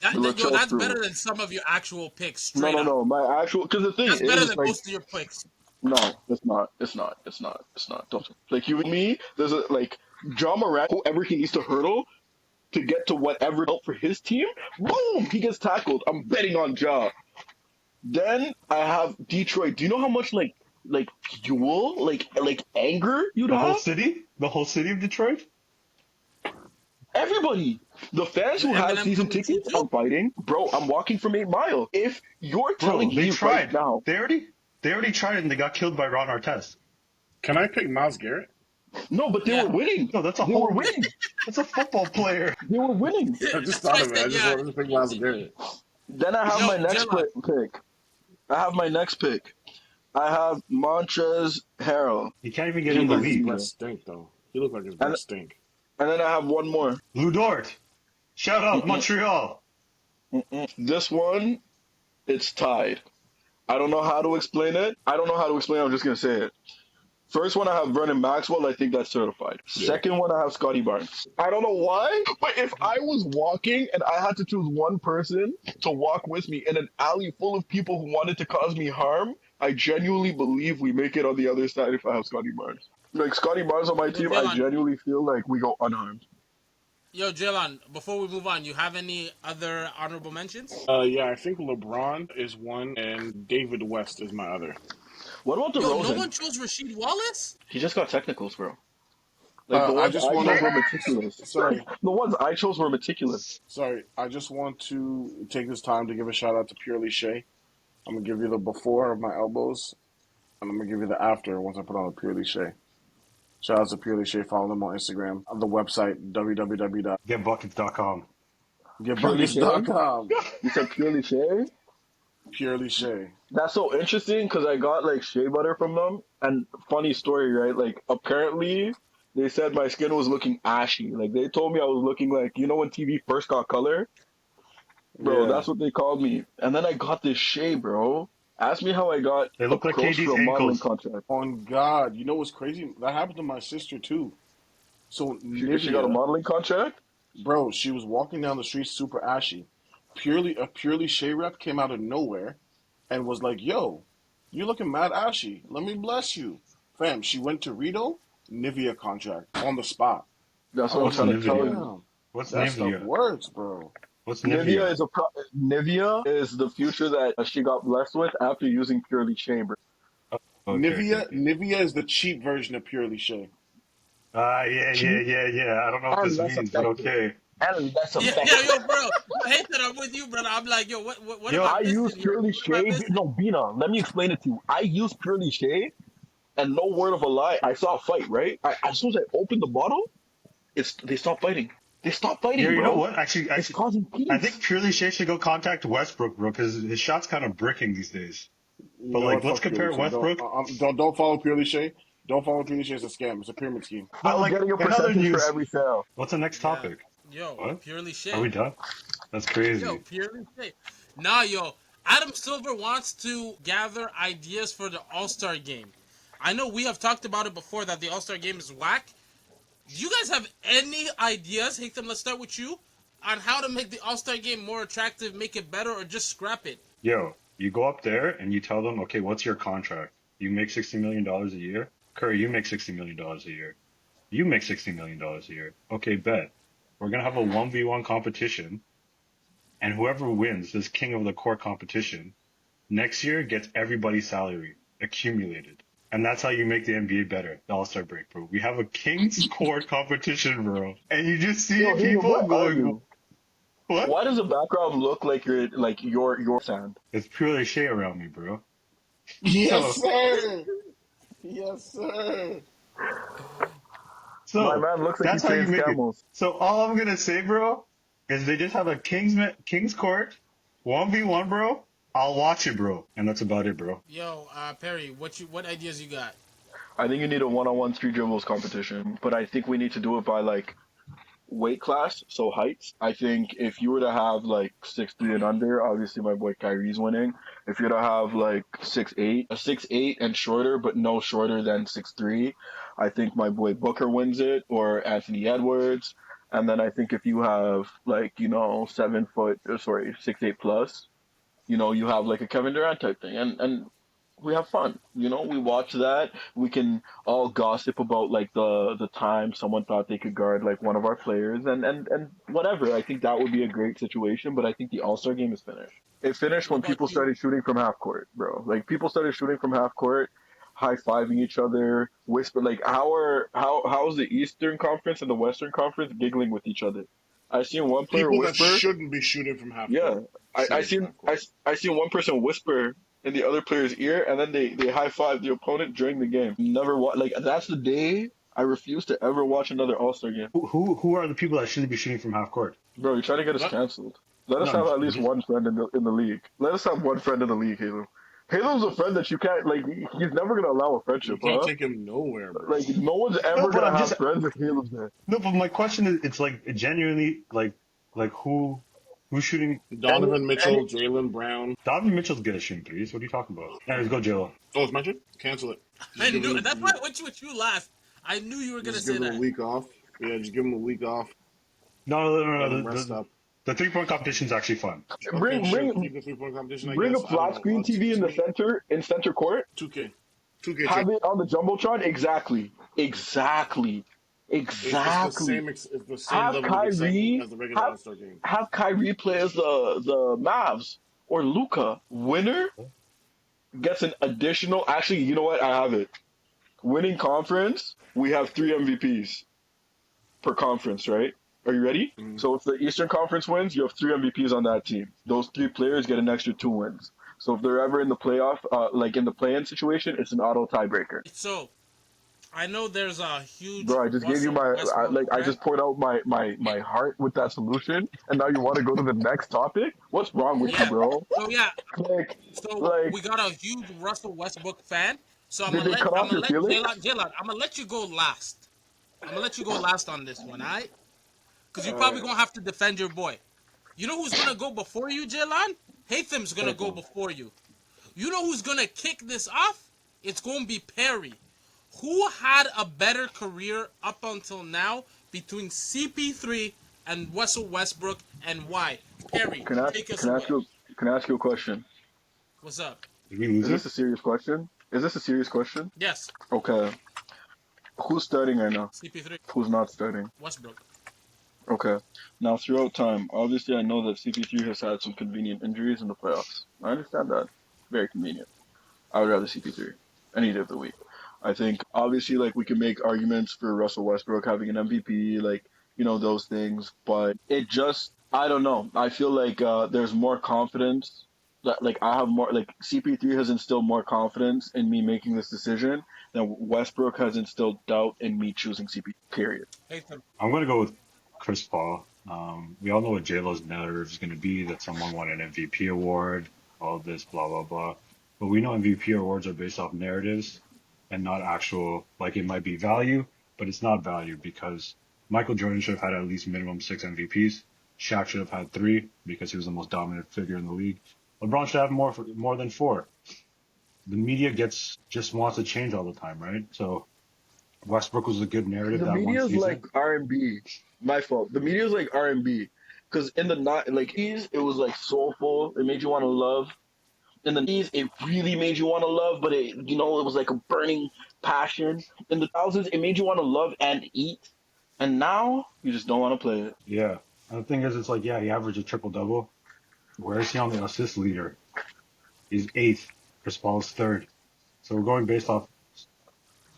Latrell that's Sprewell. better than some of your actual picks. No, Straight no, up. no. My actual, because the thing That's better is, than like, most of your picks. no, it's not. It's not. It's not. It's not. Don't like you and me. There's a like John Morant. Whoever he needs to hurdle to get to whatever help for his team. Boom, he gets tackled. I'm betting on Ja. Then I have Detroit. Do you know how much like fuel, like anger you'd The whole have? city? The whole city of Detroit? Everybody. The fans who have Eminem season coming tickets, too? I'm fighting. Bro, I'm walking from 8 Mile. If you're Bro, telling they me right tried. now, They already tried it and they got killed by Ron Artest. Can I pick Miles Garrett? no, but they Yeah. were winning. No, that's a They whole were winning. That's a football player. They were winning. I just That's thought why of it. I said, just yeah. wanted to pick Miles Garrett. Then I have Yo, my next Jella. pick. I have my next pick. I have Montrez Harrell. He can't even He get in looked the like his league. breath stink, though. He looked like his And, breath stink. and then I have one more. Lou Dort. Shout out Montreal. This one, it's tied. I don't know how to explain it. I'm just going to say it. First one, I have Vernon Maxwell. I think that's certified. Yeah. Second one, I have Scotty Barnes. I don't know why, but if I was walking and I had to choose one person to walk with me in an alley full of people who wanted to cause me harm, I genuinely believe we make it on the other side if I have Scotty Barnes. Like Scotty Barnes on my team, I Dylan. genuinely feel like we go unharmed. Yo, Jalen, before we move on, you have any other honorable mentions? Yeah, I think LeBron is one, and David West is my other. What about Yo, DeRozan? no one chose Rasheed Wallace? He just got technicals, bro. Like the I ones just I want chose to. were meticulous. Sorry, The ones I chose were meticulous. sorry. I just want to take this time to give a shout out to Purely Shay. I'm gonna give you the before of my elbows, and I'm gonna give you the after once I put on a Purely Shay. Shout out to Purely Shay. Follow them on Instagram. On the website GetBuckets.com. Purely Shea? www.getbuckets.com. You said purely Shea? Purely Shay. That's so interesting because I got like shea butter from them. And funny story, right? Like apparently they said my skin was looking ashy. Like they told me I was looking like, you know when TV first got color? Bro, Yeah. that's what they called me. And then I got this shea, bro. Ask me how I got They look like approached KD's for a modeling ankles. contract. On God, you know what's crazy? That happened to my sister too. So She got a Nivea, modeling contract? bro, she was walking down the street super ashy. Purely Shea rep came out of nowhere and was like, "Yo, you're looking mad ashy. Let me bless you, fam." She went to Rito, Nivea contract on the spot. That's I what I'm was What's trying like, to tell Nivea? you. "Damn, What's that stuff Nivea? works, bro." What's Nivea Nivea? is Nivea is the future that she got blessed with after using purely shea, bro. Okay, okay, okay. Nivea is the cheap version of Purely Shea. Yeah, yeah, Cheap yeah, yeah. I don't know what and this less means, but effective. okay. And less Yeah, yeah, effective. yo, bro. I hate that I'm with you, brother. I'm like, yo, what am I Yo, I use missing here? purely What am I shea. missing? No, Bina, let me explain it to you. I use purely shea, and no word of a lie, I saw a fight, right? As soon as I opened the bottle, they stopped fighting. They stopped yeah, fighting, you know bro. what? Actually, It's actually, causing I think peace. Purely Shea should go contact Westbrook, bro, because his shot's kind of bricking these days. You But know like, what? let's Fuck Purely compare Shea. Westbrook. Don't follow Purely Shea. Don't follow Purely Shea. It's a scam. It's a pyramid scheme. But I'm like, getting a in other percentage for news, every sale. what's the next Yeah, topic? yo, What? purely Are we shit. done? That's Yo, crazy. purely shit. Nah, yo, Adam Silver wants to gather ideas for the All Star game. I know we have talked about it before that the All Star game is whack. Do you guys have any ideas? Hiktam, let's start with you on how to make the All Star game more attractive, make it better, or just scrap it. Yo, you go up there and you tell them, okay, what's your contract? You make $60 million a year. Curry, you make $60 million a year. You make $60 million a year. Okay, bet. We're gonna have a 1v1 competition, and whoever wins this King of the Court competition next year gets everybody's salary accumulated. And that's how you make the NBA better, the All-Star break, bro. We have a King's Court competition, bro. And you just see Yo, Hazel, people what are going, you? what? Why does the background look like your sand? It's purely shade around me, bro. Yes, So, sir. Yes, sir. My so man looks like he that's how you trains make it. camels. So all I'm gonna say, bro, is they just have a King's Court 1v1, bro. I'll watch it, bro. And that's about it, bro. Yo, Perry, what ideas you got? I think you need a one-on-one street dribbles competition, but I think we need to do it by like weight class, so heights. I think if you were to have like 6'3" and under, obviously my boy Kyrie's winning. If you're to have like 6'8", a 6'8" and shorter, but no shorter than 6'3", I think my boy Booker wins it, or Anthony Edwards. And then I think if you have like, 7 foot, sorry, 6'8" plus, you have like a Kevin Durant type thing. And we have fun. We watch that. We can all gossip about like the time someone thought they could guard like one of our players and whatever. I think that would be a great situation, but I think the All-Star game is finished. It finished What when about people you? started shooting from half court, bro. Like people started shooting from half court, high-fiving each other, whisper like how's the Eastern Conference and the Western Conference giggling with each other? I seen one player People that whisper. shouldn't be shooting from half Yeah, court I shooting from seen half court. I seen one person whisper in the other player's ear, and then they high five the opponent during the game. Never like that's the day I refuse to ever watch another All Star game. Who are the people that shouldn't be shooting from half court? Bro, you're trying to get us What? canceled. Let us No, have at least just one friend in the league. Let us have one friend in the league, Halo. Halo's a friend that you can't like. He's never gonna allow a You friendship, can't huh? take him nowhere, bro. Like no one's no, ever but gonna I'm just have friends if Halo's there. no. But my question is, it's like genuinely like who's shooting? Any Donovan any Mitchell, Jalen Brown. Donovan Mitchell's good at shooting threes. What are you talking about? Anyways, go J-Lo. Oh, it's my turn. Cancel it. I Just give knew him. that's why I went with you last. I knew you were gonna Just give say him a that. week off. Yeah, just give him a week off. No. Let him The, rest the, up. the 3-point competition's actually fun. Okay, bring sure. bring Keep the 3-point competition. I bring a guess. I don't flat know. screen TV in the center court. 2K. 2K. Have it on the jumbotron. Exactly. It's the Exactly. same. It's the same Have level of excitement Kyrie as the regular have All Star game. have Kyrie play as the Mavs or Luca. Winner gets an additional. Actually, you know what? I have it. Winning conference. We have 3 MVPs. per conference, right? Are you ready? Mhm. So if the Eastern Conference wins, you have 3 MVPs on that team. Those 3 players get an extra 2 wins. So if they're ever in the playoff, like in the play-in situation, it's an auto tiebreaker. So I know there's a huge Bro, I just gave you Russell my Westbrook I fan. just poured out my heart with that solution, and now you want to go to the next topic? What's wrong with you, Yeah. bro? So yeah. Like, So like, we got a huge Russell Westbrook fan. So did they cut I'm off gonna your let feelings? Jalen, I'm gonna let you go last. I'm gonna let you go last on this one, alright? Because you're probably Alright, gonna have to defend your boy. You know who's gonna go before you, Jalen? Hatham's gonna go Haytham. before you. You know who's gonna kick this off? It's gonna be Perry. Who had a better career up until now between CP3 and Russell Westbrook, and why? Perry, Can I take us can I ask away. you can I ask you a question? What's up? Did we lose Is it? this a serious question? Is this a serious question? Yes, Okay. Who's starting right now? CP3, Who's not starting? Westbrook. Okay. Now, throughout time, obviously, I know that CP3 has had some convenient injuries in the playoffs. I understand that. Very convenient. I would rather CP3 any day of the week. I think, obviously, like, we can make arguments for Russell Westbrook having an MVP, like, those things, but it just, I don't know. I feel like there's more confidence. That, like, I have more, like, CP3 has instilled more confidence in me making this decision than Westbrook has instilled doubt in me choosing CP, period. Hatham. I'm gonna go with Chris Paul. We all know what J-Lo's narrative is gonna be, that someone won an MVP award, all this, blah blah blah. But we know MVP awards are based off narratives and not actual. Like, it might be value, but it's not value, because Michael Jordan should have had at least minimum 6 MVPs. Shaq should have had 3 because he was the most dominant figure in the league. LeBron should have more than 4. The media just wants to change all the time, right? So Westbrook was a good narrative The that one media's like season. R&B. My fault. The media's like R&B. Because in the not like 80s, it was like soulful. It made you want to love. In the 90s, it really made you want to love, but it was like a burning passion. In the thousands, it made you want to love and eat. And now, you just don't want to play it. Yeah. And the thing is, it's like, yeah, he averaged a triple double. Where is he on the assist leader? He's 8th. Chris Paul's 3rd. So we're going based off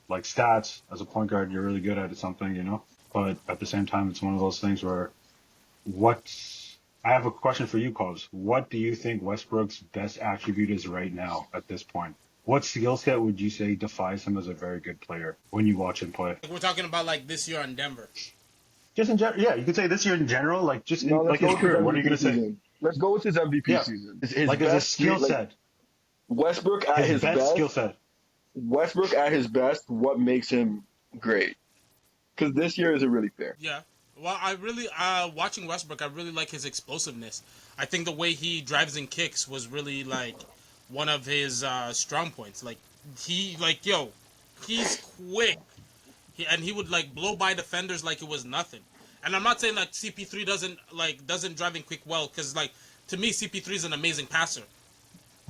like stats. As a point guard, you're really good at something. But at the same time, it's one of those things where I have a question for you, Cobs. What do you think Westbrook's best attribute is right now at this point? What skill set would you say defines him as a very good player when you watch him play? We're talking about like this year in Denver. Just in general, yeah, you could say this year in general, like just in No, let's like go his with his career. What are you MVP gonna say? season. Let's go with his MVP Yeah, season. His like as a best skill like, set, Westbrook at his his best best. skill set. Westbrook at his best. What makes him great? Because this year isn't really fair. Yeah. Well, I really, watching Westbrook, I really like his explosiveness. I think the way he drives and kicks was really like one of his strong points. Like he's quick, and he would like blow by defenders like it was nothing. And I'm not saying that CP3 doesn't drive and kick well, because like to me CP3 is an amazing passer.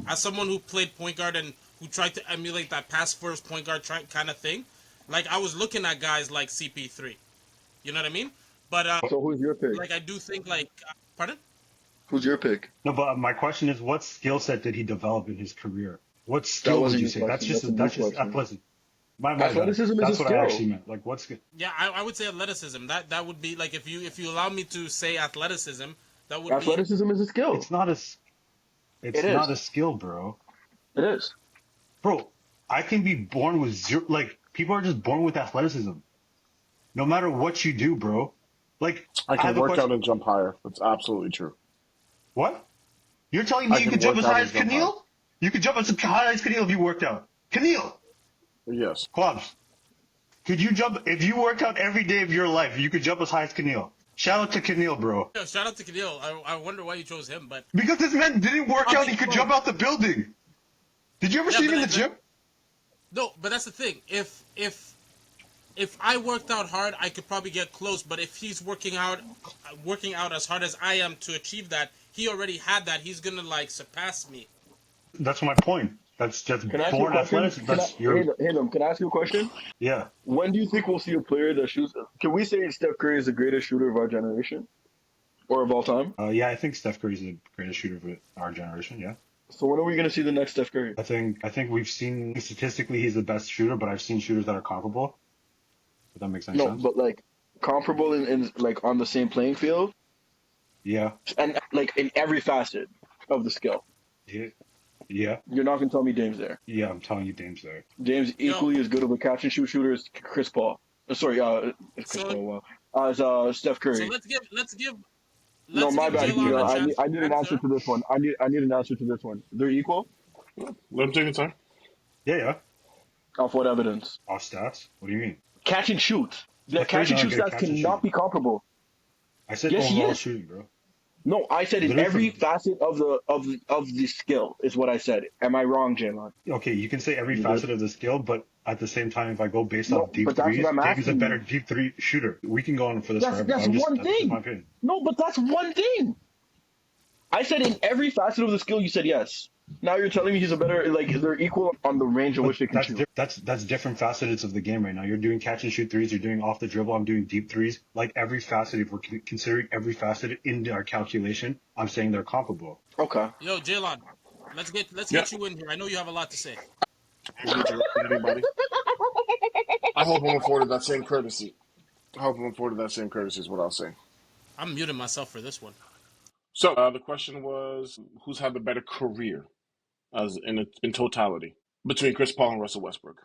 As someone who played point guard and who tried to emulate that pass first point guard kind of thing, like I was looking at guys like CP3. You know what I mean? But So who's your pick? like I do think pardon? Who's your pick? No, but my question is, what skill set did he develop in his career? What That skill would wasn't you your say? That's question. That's a new that's just question. athleticism. My bad. Athleticism is a That's what I skill. actually meant. Like, what skill? Yeah, I would say athleticism. That would be like, if you allow me to say athleticism, that would be Athleticism is a skill. It's not a. It's It is. not a skill, bro. It is. Bro, I can be born with zero. Like, people are just born with athleticism. No matter what you do, bro. Like, I have can a work question. out and jump higher. That's absolutely true. What? You're telling me I you can could jump work as out high and as jump Keneal? You could jump as high as Keneal if you worked out. Keneal! Yes. Clubs. Could you jump, if you worked out every day of your life, you could jump as high as Keneal. Shout out to Keneal, bro. Yo, shout out to Kadil. I wonder why you chose him, but Because this man didn't work out, he could jump out the building. Did you ever Yeah, see him but in the gym? no, but that's the thing. If I worked out hard, I could probably get close. But if he's working out as hard as I am to achieve that, he already had that. He's gonna like surpass me. That's my point. That's just Can I ask you a born question? athleticism. That's your, Hayden, can I ask you a question? yeah. When do you think we'll see a player that shoots? Can we say Steph Curry is the greatest shooter of our generation, or of all time? Yeah, I think Steph Curry's the greatest shooter of our generation, yeah. So when are we gonna see the next Steph Curry? I think we've seen, statistically, he's the best shooter, but I've seen shooters that are comparable. If that makes any No, sense. but like comparable in like on the same playing field, Yeah. and like in every facet of the skill. Yeah. Yeah. You're not gonna tell me Dame's there. Yeah. I'm telling you, Dame's there. Dame's Yo, equally as good of a catch and shoot shooter as Chris Paul. Sorry, it's Chris so Paul. Wow, as Steph so Curry. No, let's my give bad, Jaylon Peter. a chance I to need an answer answer. to this one. I need an answer to this one. They're equal. Let him take his time. Yeah. Yeah. Off what evidence? Off stats. What do you mean? Catch and shoot. The Steph Curry's catch and not a shoot good stats catch and cannot shoot. be comparable. I said Yes, he overall is. shooting, bro. No, I said in Literally every from facet of the skill is what I said. Am I wrong, Jalen? okay, you can say every You did. facet of the skill, but at the same time, if I go based No, off but deep that's what threes, I'm Dame's a asking better you. deep three shooter. We can go on for this forever, but That's one that's just my thing. opinion. No, but that's one thing. I said in every facet of the skill, you said yes. Now you're telling me he's a better, like they're equal on the range in But which they can shoot. that's different facets of the game right now. You're doing catch and shoot threes. You're doing off the dribble. I'm doing deep threes. Like every facet, if we're considering every facet in our calculation, I'm saying they're comparable. Okay. Yo, Jaylon, let's Yeah. get you in here. I know you have a lot to say. Haven't interrupted anybody. I hope I'm afforded that same courtesy. I hope I'm afforded that same courtesy is what I'll say. I'm muting myself for this one. So the question was, who's had the better career, as in totality, between Chris Paul and Russell Westbrook?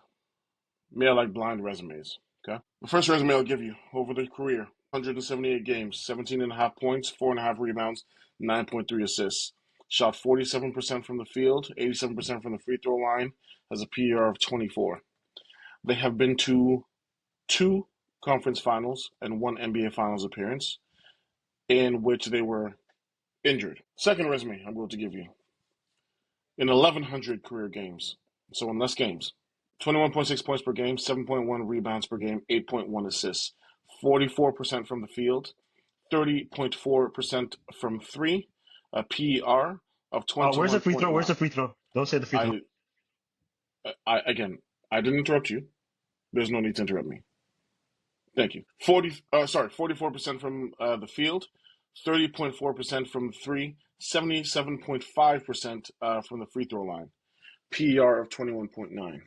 Me, I like blind resumes. Okay, the first resume I'll give you over the career: 178 games, 17.5 points, 4.5 rebounds, 9.3 assists. Shot 47% from the field, 87% from the free throw line. Has a PER of 24. They have been to 2 conference finals and 1 NBA finals appearance, in which they were injured. Second resume I'm going to give you: in 1,100 career games, so in less games, 21.6 points per game, 7.1 rebounds per game, 8.1 assists, 44% from the field, 30.4% from three, a PER of Where's the free throw? Where's 21.9. the free throw? Don't say the free throw. I, again, I didn't interrupt you. There's no need to interrupt me. Thank you. 44% from the field, 30.4% from three, 77.5% from the free throw line. PER of 21.9.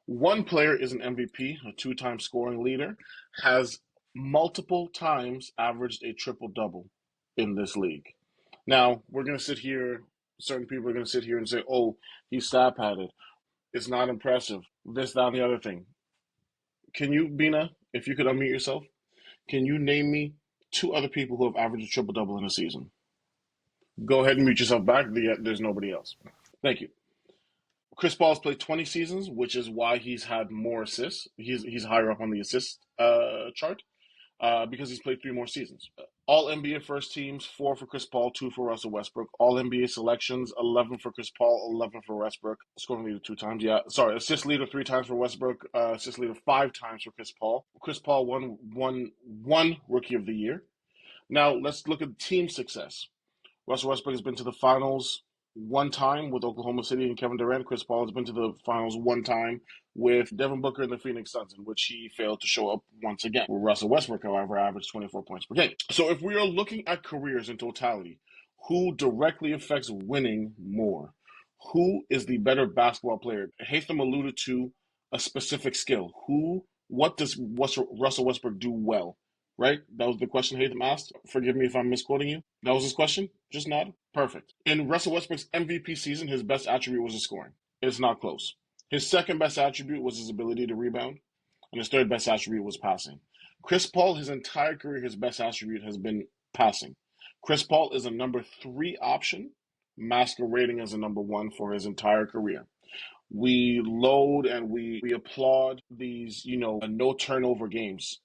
One player is an MVP, a 2-time scoring leader, has multiple times averaged a triple double in this league. Now, we're going to sit here, certain people are going to sit here and say, oh, he's stat padded. It's not impressive. This, that, and the other thing. Can you, Bina, if you could unmute yourself, can you name me 2 other people who have averaged a triple double in a season? Go ahead and mute yourself back. There's nobody else. Thank you. Chris Paul's played 20 seasons, which is why he's had more assists. He's higher up on the assist chart because he's played 3 more seasons. All NBA first teams, 4 for Chris Paul, 2 for Russell Westbrook. All NBA selections, 11 for Chris Paul, 11 for Westbrook. Scoring leader 2 times, yeah. Sorry, assist leader 3 times for Westbrook. Assist leader 5 times for Chris Paul. Chris Paul won Rookie of the Year. Now let's look at team success. Russell Westbrook has been to the finals 1 time with Oklahoma City and Kevin Durant. Chris Paul has been to the finals 1 time with Devin Booker and the Phoenix Suns, in which he failed to show up once again. Russell Westbrook, however, averaged 24 points per game. So if we are looking at careers in totality, who directly affects winning more? Who is the better basketball player? Hatham alluded to a specific skill. What does Russell Westbrook do well? Right? That was the question Hatham asked. Forgive me if I'm misquoting you. That was his question? Just nod? Perfect. In Russell Westbrook's MVP season, his best attribute was his scoring. It's not close. His second best attribute was his ability to rebound, and his third best attribute was passing. Chris Paul, his entire career, his best attribute has been passing. Chris Paul is a number 3 option, masquerading as a number 1 for his entire career. We load and we applaud these, no turnover games.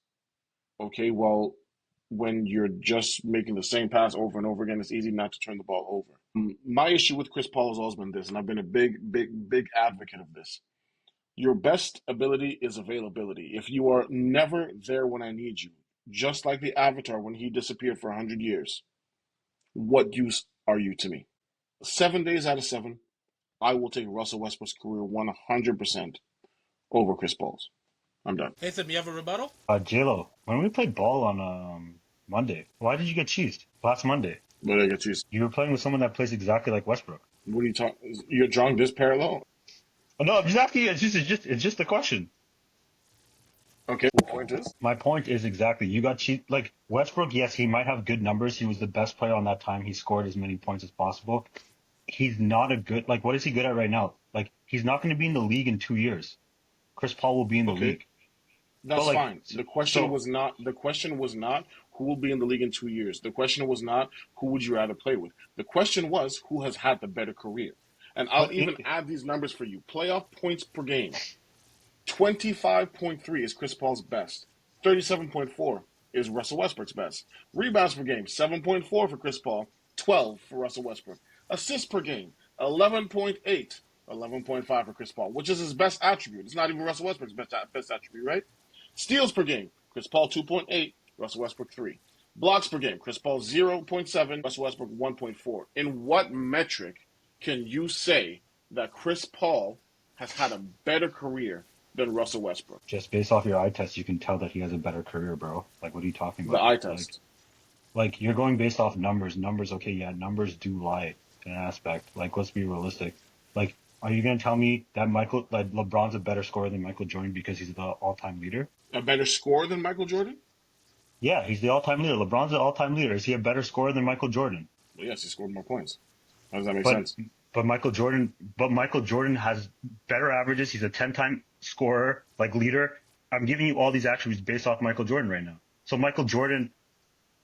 Okay, well, when you're just making the same pass over and over again, it's easy not to turn the ball over. My issue with Chris Paul has always been this, and I've been a big advocate of this. Your best ability is availability. If you are never there when I need you, just like the Avatar when he disappeared for 100 years, what use are you to me? 7 days out of 7, I will take Russell Westbrook's career 100% over Chris Paul's. I'm done. Hatham, you have a rebuttal? JLo, when we played ball on Monday, why did you get cheesed last Monday? What did I get you? You were playing with someone that plays exactly like Westbrook. What are you talking? You're drawing this parallel? Oh, no, I'm just asking you. It's just a question. Okay, the point is. My point is exactly, you got cheat. Like Westbrook, yes, he might have good numbers. He was the best player on that time. He scored as many points as possible. He's not a good, like, what is he good at right now? Like, he's not going to be in the league in 2 years. Chris Paul will be in the Okay, league. But that's like, fine. The question so, was not. The question was not who will be in the league in 2 years. The question was not who would you rather play with. The question was who has had the better career. And I'll but even add these numbers for you. Playoff points per game. 25.3 is Chris Paul's best. 37.4 is Russell Westbrook's best. Rebounds per game, 7.4 for Chris Paul, 12 for Russell Westbrook. Assists per game, 11.8, 11.5 for Chris Paul, which is his best attribute. It's not even Russell Westbrook's best attribute, right? Steals per game, Chris Paul 2.8, Russell Westbrook 3. Blocks per game, Chris Paul 0.7, Russell Westbrook 1.4. In what metric can you say that Chris Paul has had a better career than Russell Westbrook? just based off your eye test, you can tell that he has a better career, bro. Like, what are you talking The about? eye Like, test. like you're going based off numbers. Numbers, okay, yeah, numbers do lie in an aspect. Like, let's be realistic. Like, are you gonna tell me that LeBron's a better scorer than Michael Jordan because he's the all-time leader? A better scorer than Michael Jordan? Yeah, he's the all-time leader. LeBron's the all-time leader. Is he a better scorer than Michael Jordan? Well, yes, he scored more points. How does that make But sense? Michael Jordan has better averages. He's a 10-time scorer, like leader. I'm giving you all these attributes based off Michael Jordan right now. So Michael Jordan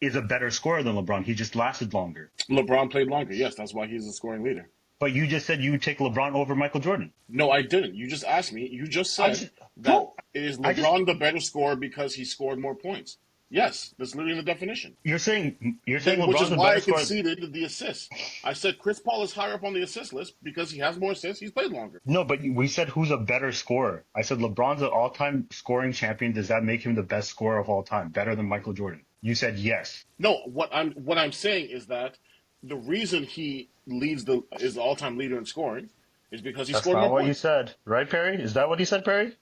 is a better scorer than LeBron. He just lasted longer. LeBron played longer. Yes, that's why he's the scoring leader. But you just said you would take LeBron over Michael Jordan. No, I didn't. You just asked me. You just I said just that no. is I just LeBron the better scorer because he scored more points. Yes, that's literally the definition. you're saying Which LeBron's is a why better I scorer. conceded the assist. I said Chris Paul is higher up on the assist list because he has more assists. He's played longer. No, but we said who's a better scorer. I said LeBron's an all-time scoring champion. Does that make him the best scorer of all time, better than Michael Jordan? You said yes. No, what I'm saying is that the reason he is the all time leader in scoring is because he That's scored not more what you points. said, right, Perry? Is that what you said, Perry?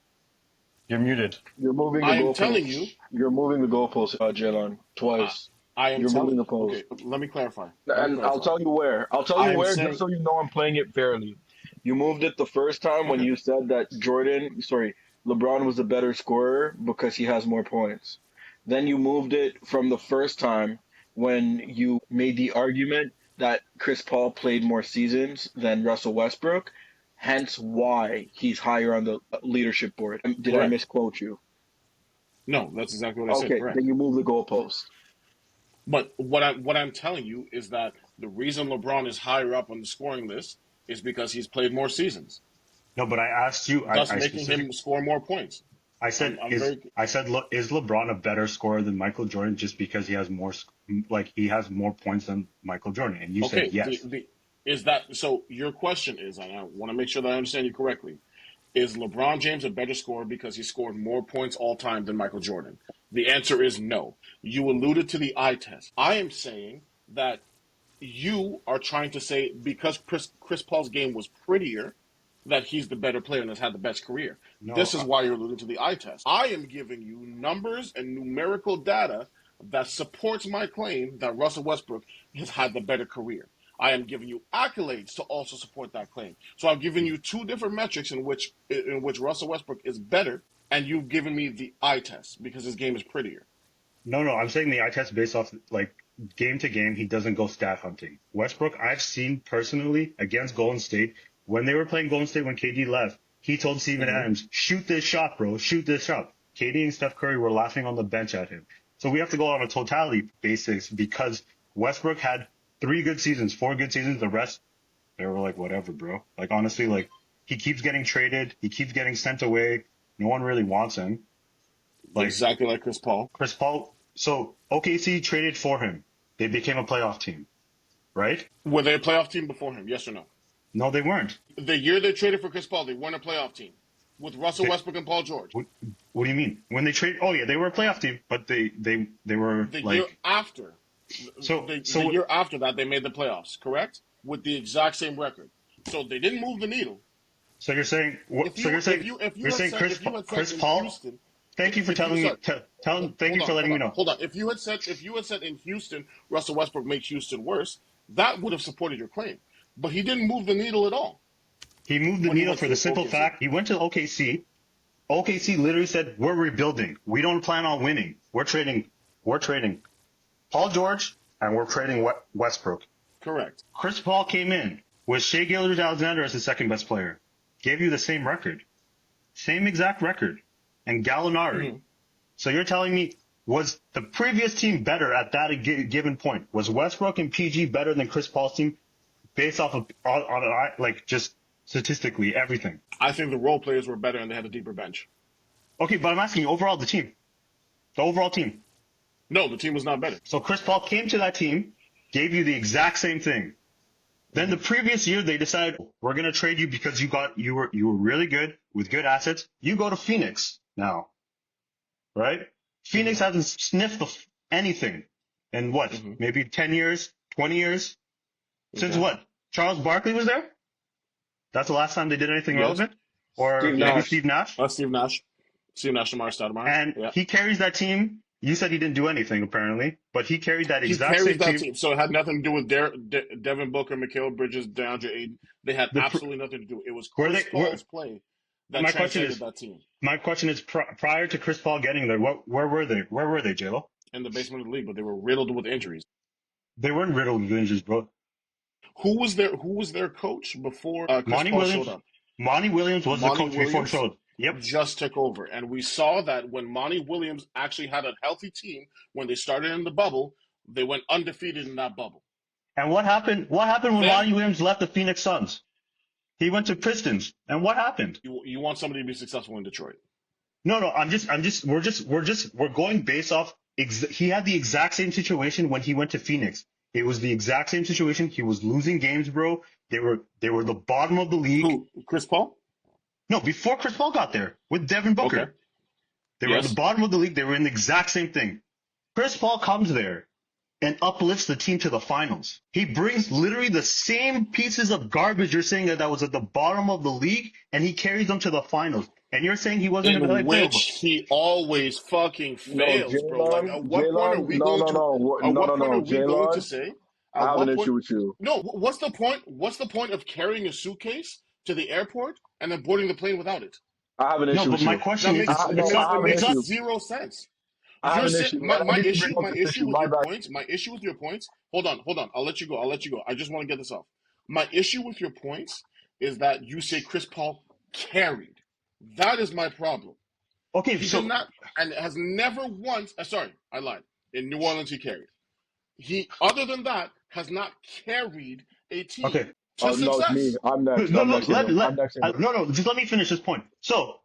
You're muted. You're moving the I am goalposts. telling you. You're moving the goalposts, Jalen, I, twice. I am You're moving telling. the post. Okay, let me clarify. And I'll tell you where. I'll tell I you am where saying just so you know I'm playing it fairly. You moved it the first time when okay. you said that LeBron was the better scorer because he has more points. Then you moved it from the first time when you made the argument that Chris Paul played more seasons than Russell Westbrook, hence why he's higher on the leadership board. Did I Correct. misquote you? No, that's exactly what I said. Okay, Correct. then you move the goalpost. But what I'm telling you is that the reason LeBron is higher up on the scoring list is because he's played more seasons, No, but I asked you. thus making him score more points. I said, I'm very is LeBron a better scorer than Michael Jordan just because he has more, like he has more points than Michael Jordan? And you okay. said yes. Is that so? Your question is, and I want to make sure that I understand you correctly. Is LeBron James a better scorer because he scored more points all time than Michael Jordan? The answer is no. You alluded to the eye test. I am saying that you are trying to say because Chris Paul's game was prettier, that he's the better player and has had the best career. No, This is why you're alluding to the eye test. I am giving you numbers and numerical data that supports my claim that Russell Westbrook has had the better career. I am giving you accolades to also support that claim. So I've given you two different metrics in which Russell Westbrook is better, and you've given me the eye test because his game is prettier. no. I'm saying the eye test based off like game to game. He doesn't go stat hunting. Westbrook, I've seen personally against Golden State when they were playing Golden State when KD left. He told Steven Adams, "Shoot this shot, bro. Shoot this shot." KD and Steph Curry were laughing on the bench at him. So we have to go on a totality basis because Westbrook had 3 good seasons, 4 good seasons. The rest, they were like, whatever, bro. Like, honestly, like, he keeps getting traded. He keeps getting sent away. No one really wants him. Like, Exactly like Chris Paul. Chris Paul. So OKC traded for him. They became a playoff team, right? Were they a playoff team before him? Yes or no? No, they weren't. The year they traded for Chris Paul, they weren't a playoff team with Russell They, Westbrook and Paul George. what do you mean? When they trade? Oh yeah, they were a playoff team, but they were The year like after, so the so. year after that, they made the playoffs, correct? With the exact same record. So they didn't move the needle. So you're saying what? So you're saying If you you're had saying said, Chris if you had said Chris in Paul? Houston, Thank you for if you telling me. said, Thank you for letting me know. hold on. If you had said in Houston, Russell Westbrook makes Houston worse, that would have supported your claim. But he didn't move the needle at all He moved the when he needle went for to the simple OKC. fact he went to OKC. OKC literally said, we're rebuilding. We don't plan on winning. We're trading Paul George and we're trading Westbrook. Correct. Chris Paul came in with Shea Gilgeous-Alexander as the second best player. Gave you the same record. Same exact record. And Gallinari. Mhm. So you're telling me, was the previous team better at that given point? Was Westbrook and PG better than Chris Paul's team based off of, like, just statistically, everything? I think the role players were better and they had a deeper bench. Okay, but I'm asking you overall the team. The overall team. No, the team was not better. So Chris Paul came to that team, gave you the exact same thing. Then the previous year they decided we're gonna trade you because you were really good with good assets. You go to Phoenix now, right? Phoenix hasn't sniffed anything in what? Mhm. Maybe 10 years, 20 years? Since Okay. what? Charles Barkley was there? That's the last time they did anything Yes. relevant? Or Steve maybe Nash. Steve Nash? Steve Nash. Steve Nash, Amar Stoudemire. And Yeah. he carries that team. You said he didn't do anything apparently, but he carried that He exact carries same that team. team. So it had nothing to do with Devin Booker, Mikal Bridges, DeAndre Ayton. They had The pr- absolutely nothing to do. It was Were Chris they- were- Paul's play that My question translated is- that team My question is, prior to Chris Paul getting there, where were they? Where were they, J-Lo? in the basement of the league, but they were riddled with injuries. They weren't riddled with injuries, bro. Who was their coach before Chris Monty Paul Williams. showed up? Monty Williams was the Monty coach before he Williams? showed up. Yep. Just took over. And we saw that when Monty Williams actually had a healthy team, when they started in the bubble, they went undefeated in that bubble. And what happened? What happened when Then- Monty Williams left the Phoenix Suns? He went to Pistons. And what happened? You want somebody to be successful in Detroit. No, we're going based off. He had the exact same situation when he went to Phoenix. It was the exact same situation. He was losing games, bro. They were the bottom of the league. Who? Chris Paul? No, before Chris Paul got there with Devin Booker. Okay. They were at Yes. the bottom of the league. They were in the exact same thing. Chris Paul comes there and uplifts the team to the finals. He brings literally the same pieces of garbage you're saying that was at the bottom of the league, and he carries them to the finals. And you're saying he wasn't going to In play which he always fucking fails, bro. Like, at what point are we going to? At what point are we going to say? I have an what issue point? with you. No. What's the point? What's the point of carrying a suitcase to the airport and then boarding the plane without it? I have an issue No, but with my you. question That is, makes, I- it no, makes, I have it an makes issue. zero sense. I have You're an saying- issue. my I need to issue, bring up my this issue with My your bad. points, my issue with your points. Hold on. I'll let you go. I just want to get this off. My issue with your points is that you say Chris Paul carried. That is my problem. okay, He so did not, and has never once. Sorry, I lied. In New Orleans, he carried. He, other than that, has not carried a team Okay. to Oh, no, it's success. me. I'm next. no, I'm no, next. I'm next. no, just let me finish this point. So,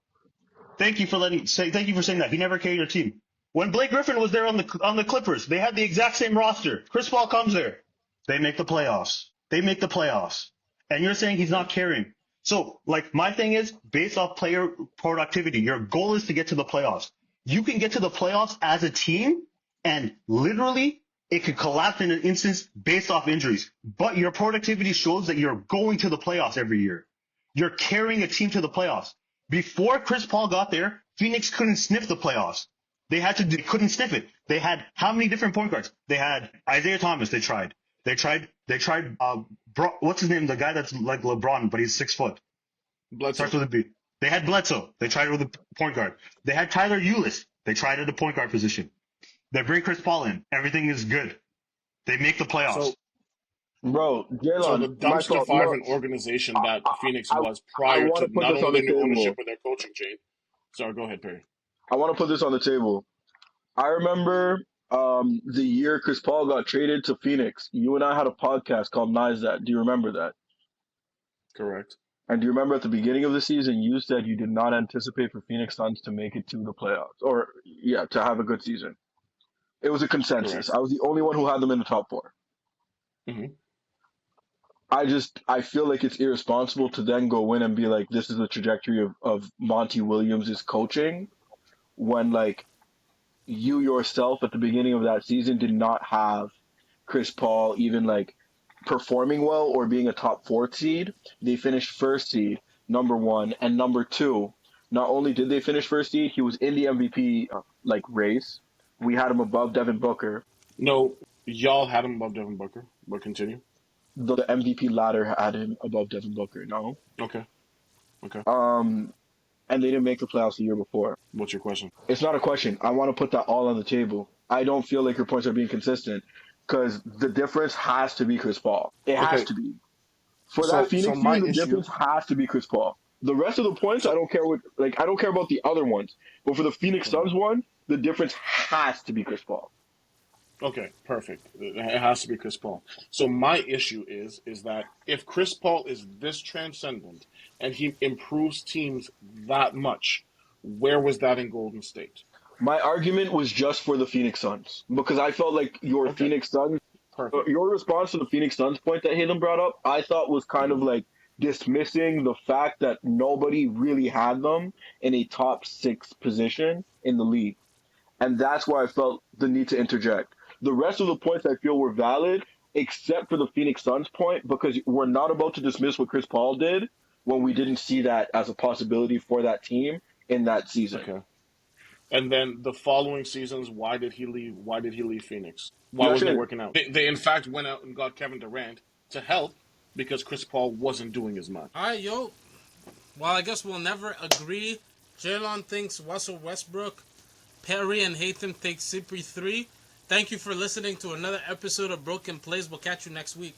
thank you for saying that. He never carried a team. When Blake Griffin was there on the Clippers, they had the exact same roster. Chris Paul comes there. They make the playoffs. And you're saying he's not carrying. So, like, my thing is, based off player productivity, your goal is to get to the playoffs. You can get to the playoffs as a team, and literally, it could collapse in an instance based off injuries. But your productivity shows that you're going to the playoffs every year. You're carrying a team to the playoffs. Before Chris Paul got there, Phoenix couldn't sniff the playoffs. They couldn't sniff it. They had how many different point guards? They had Isaiah Thomas. They tried. What's his name? The guy that's like LeBron, but he's 6 foot. Bledsoe. Starts with a B. They had Bledsoe. They tried it with a point guard. They had Tyler Ulis. They tried at the point guard position. They bring Chris Paul in. Everything is good. They make the playoffs. So, Bro, so Jalen, the dumpster fire of an organization that Phoenix was prior wanna to put not this on only the their new table. ownership but their coaching chain. Sorry, go ahead, Perry. I want to put this on the table. I remember the year Chris Paul got traded to Phoenix. You and I had a podcast called Nice That. Do you remember that? Correct. And do you remember at the beginning of the season, you said you did not anticipate for Phoenix Suns to make it to the playoffs, or to have a good season. It was a consensus. Correct. I was the only one who had them in the top 4. Mhm. I feel like it's irresponsible to then go in and be like, this is the trajectory of Monty Williams' coaching, when like you yourself at the beginning of that season did not have Chris Paul even like performing well or being a top 4 seed. They finished first seed, number 1, and number 2. Not only did they finish first seed, he was in the MVP race. We had him above Devin Booker. No, y'all had him above Devin Booker, but continue. The MVP ladder had him above Devin Booker. No. Okay. And and they didn't make the playoffs the year before. What's your question? It's not a question. I want to put that all on the table. I don't feel like your points are being consistent because the difference has to be Chris Paul. It has Okay. to be. For So that Phoenix my team, the issue. difference has to be Chris Paul. The rest of the points, I don't care what. Like, I don't care about the other ones. But for the Phoenix Suns one, the difference has to be Chris Paul. Okay, perfect. It has to be Chris Paul. So my issue is that if Chris Paul is this transcendent and he improves teams that much, where was that in Golden State? My argument was just for the Phoenix Suns because I felt like your Okay. Phoenix Suns, Perfect. your response to the Phoenix Suns point that Hayden brought up, I thought was kind of like dismissing the fact that nobody really had them in a top 6 position in the league. And that's why I felt the need to interject. The rest of the points I feel were valid, except for the Phoenix Suns point, because we're not about to dismiss what Chris Paul did when we didn't see that as a possibility for that team in that season. Okay. And then the following seasons, why did he leave? Why did he leave Phoenix? Why Not wasn't it sure. working out? They in fact went out and got Kevin Durant to help because Chris Paul wasn't doing as much. All right, yo. Well, I guess we'll never agree. Jalen thinks Russell Westbrook. Perry and Haytham think CP3. Thank you for listening to another episode of Broken Plays. We'll catch you next week.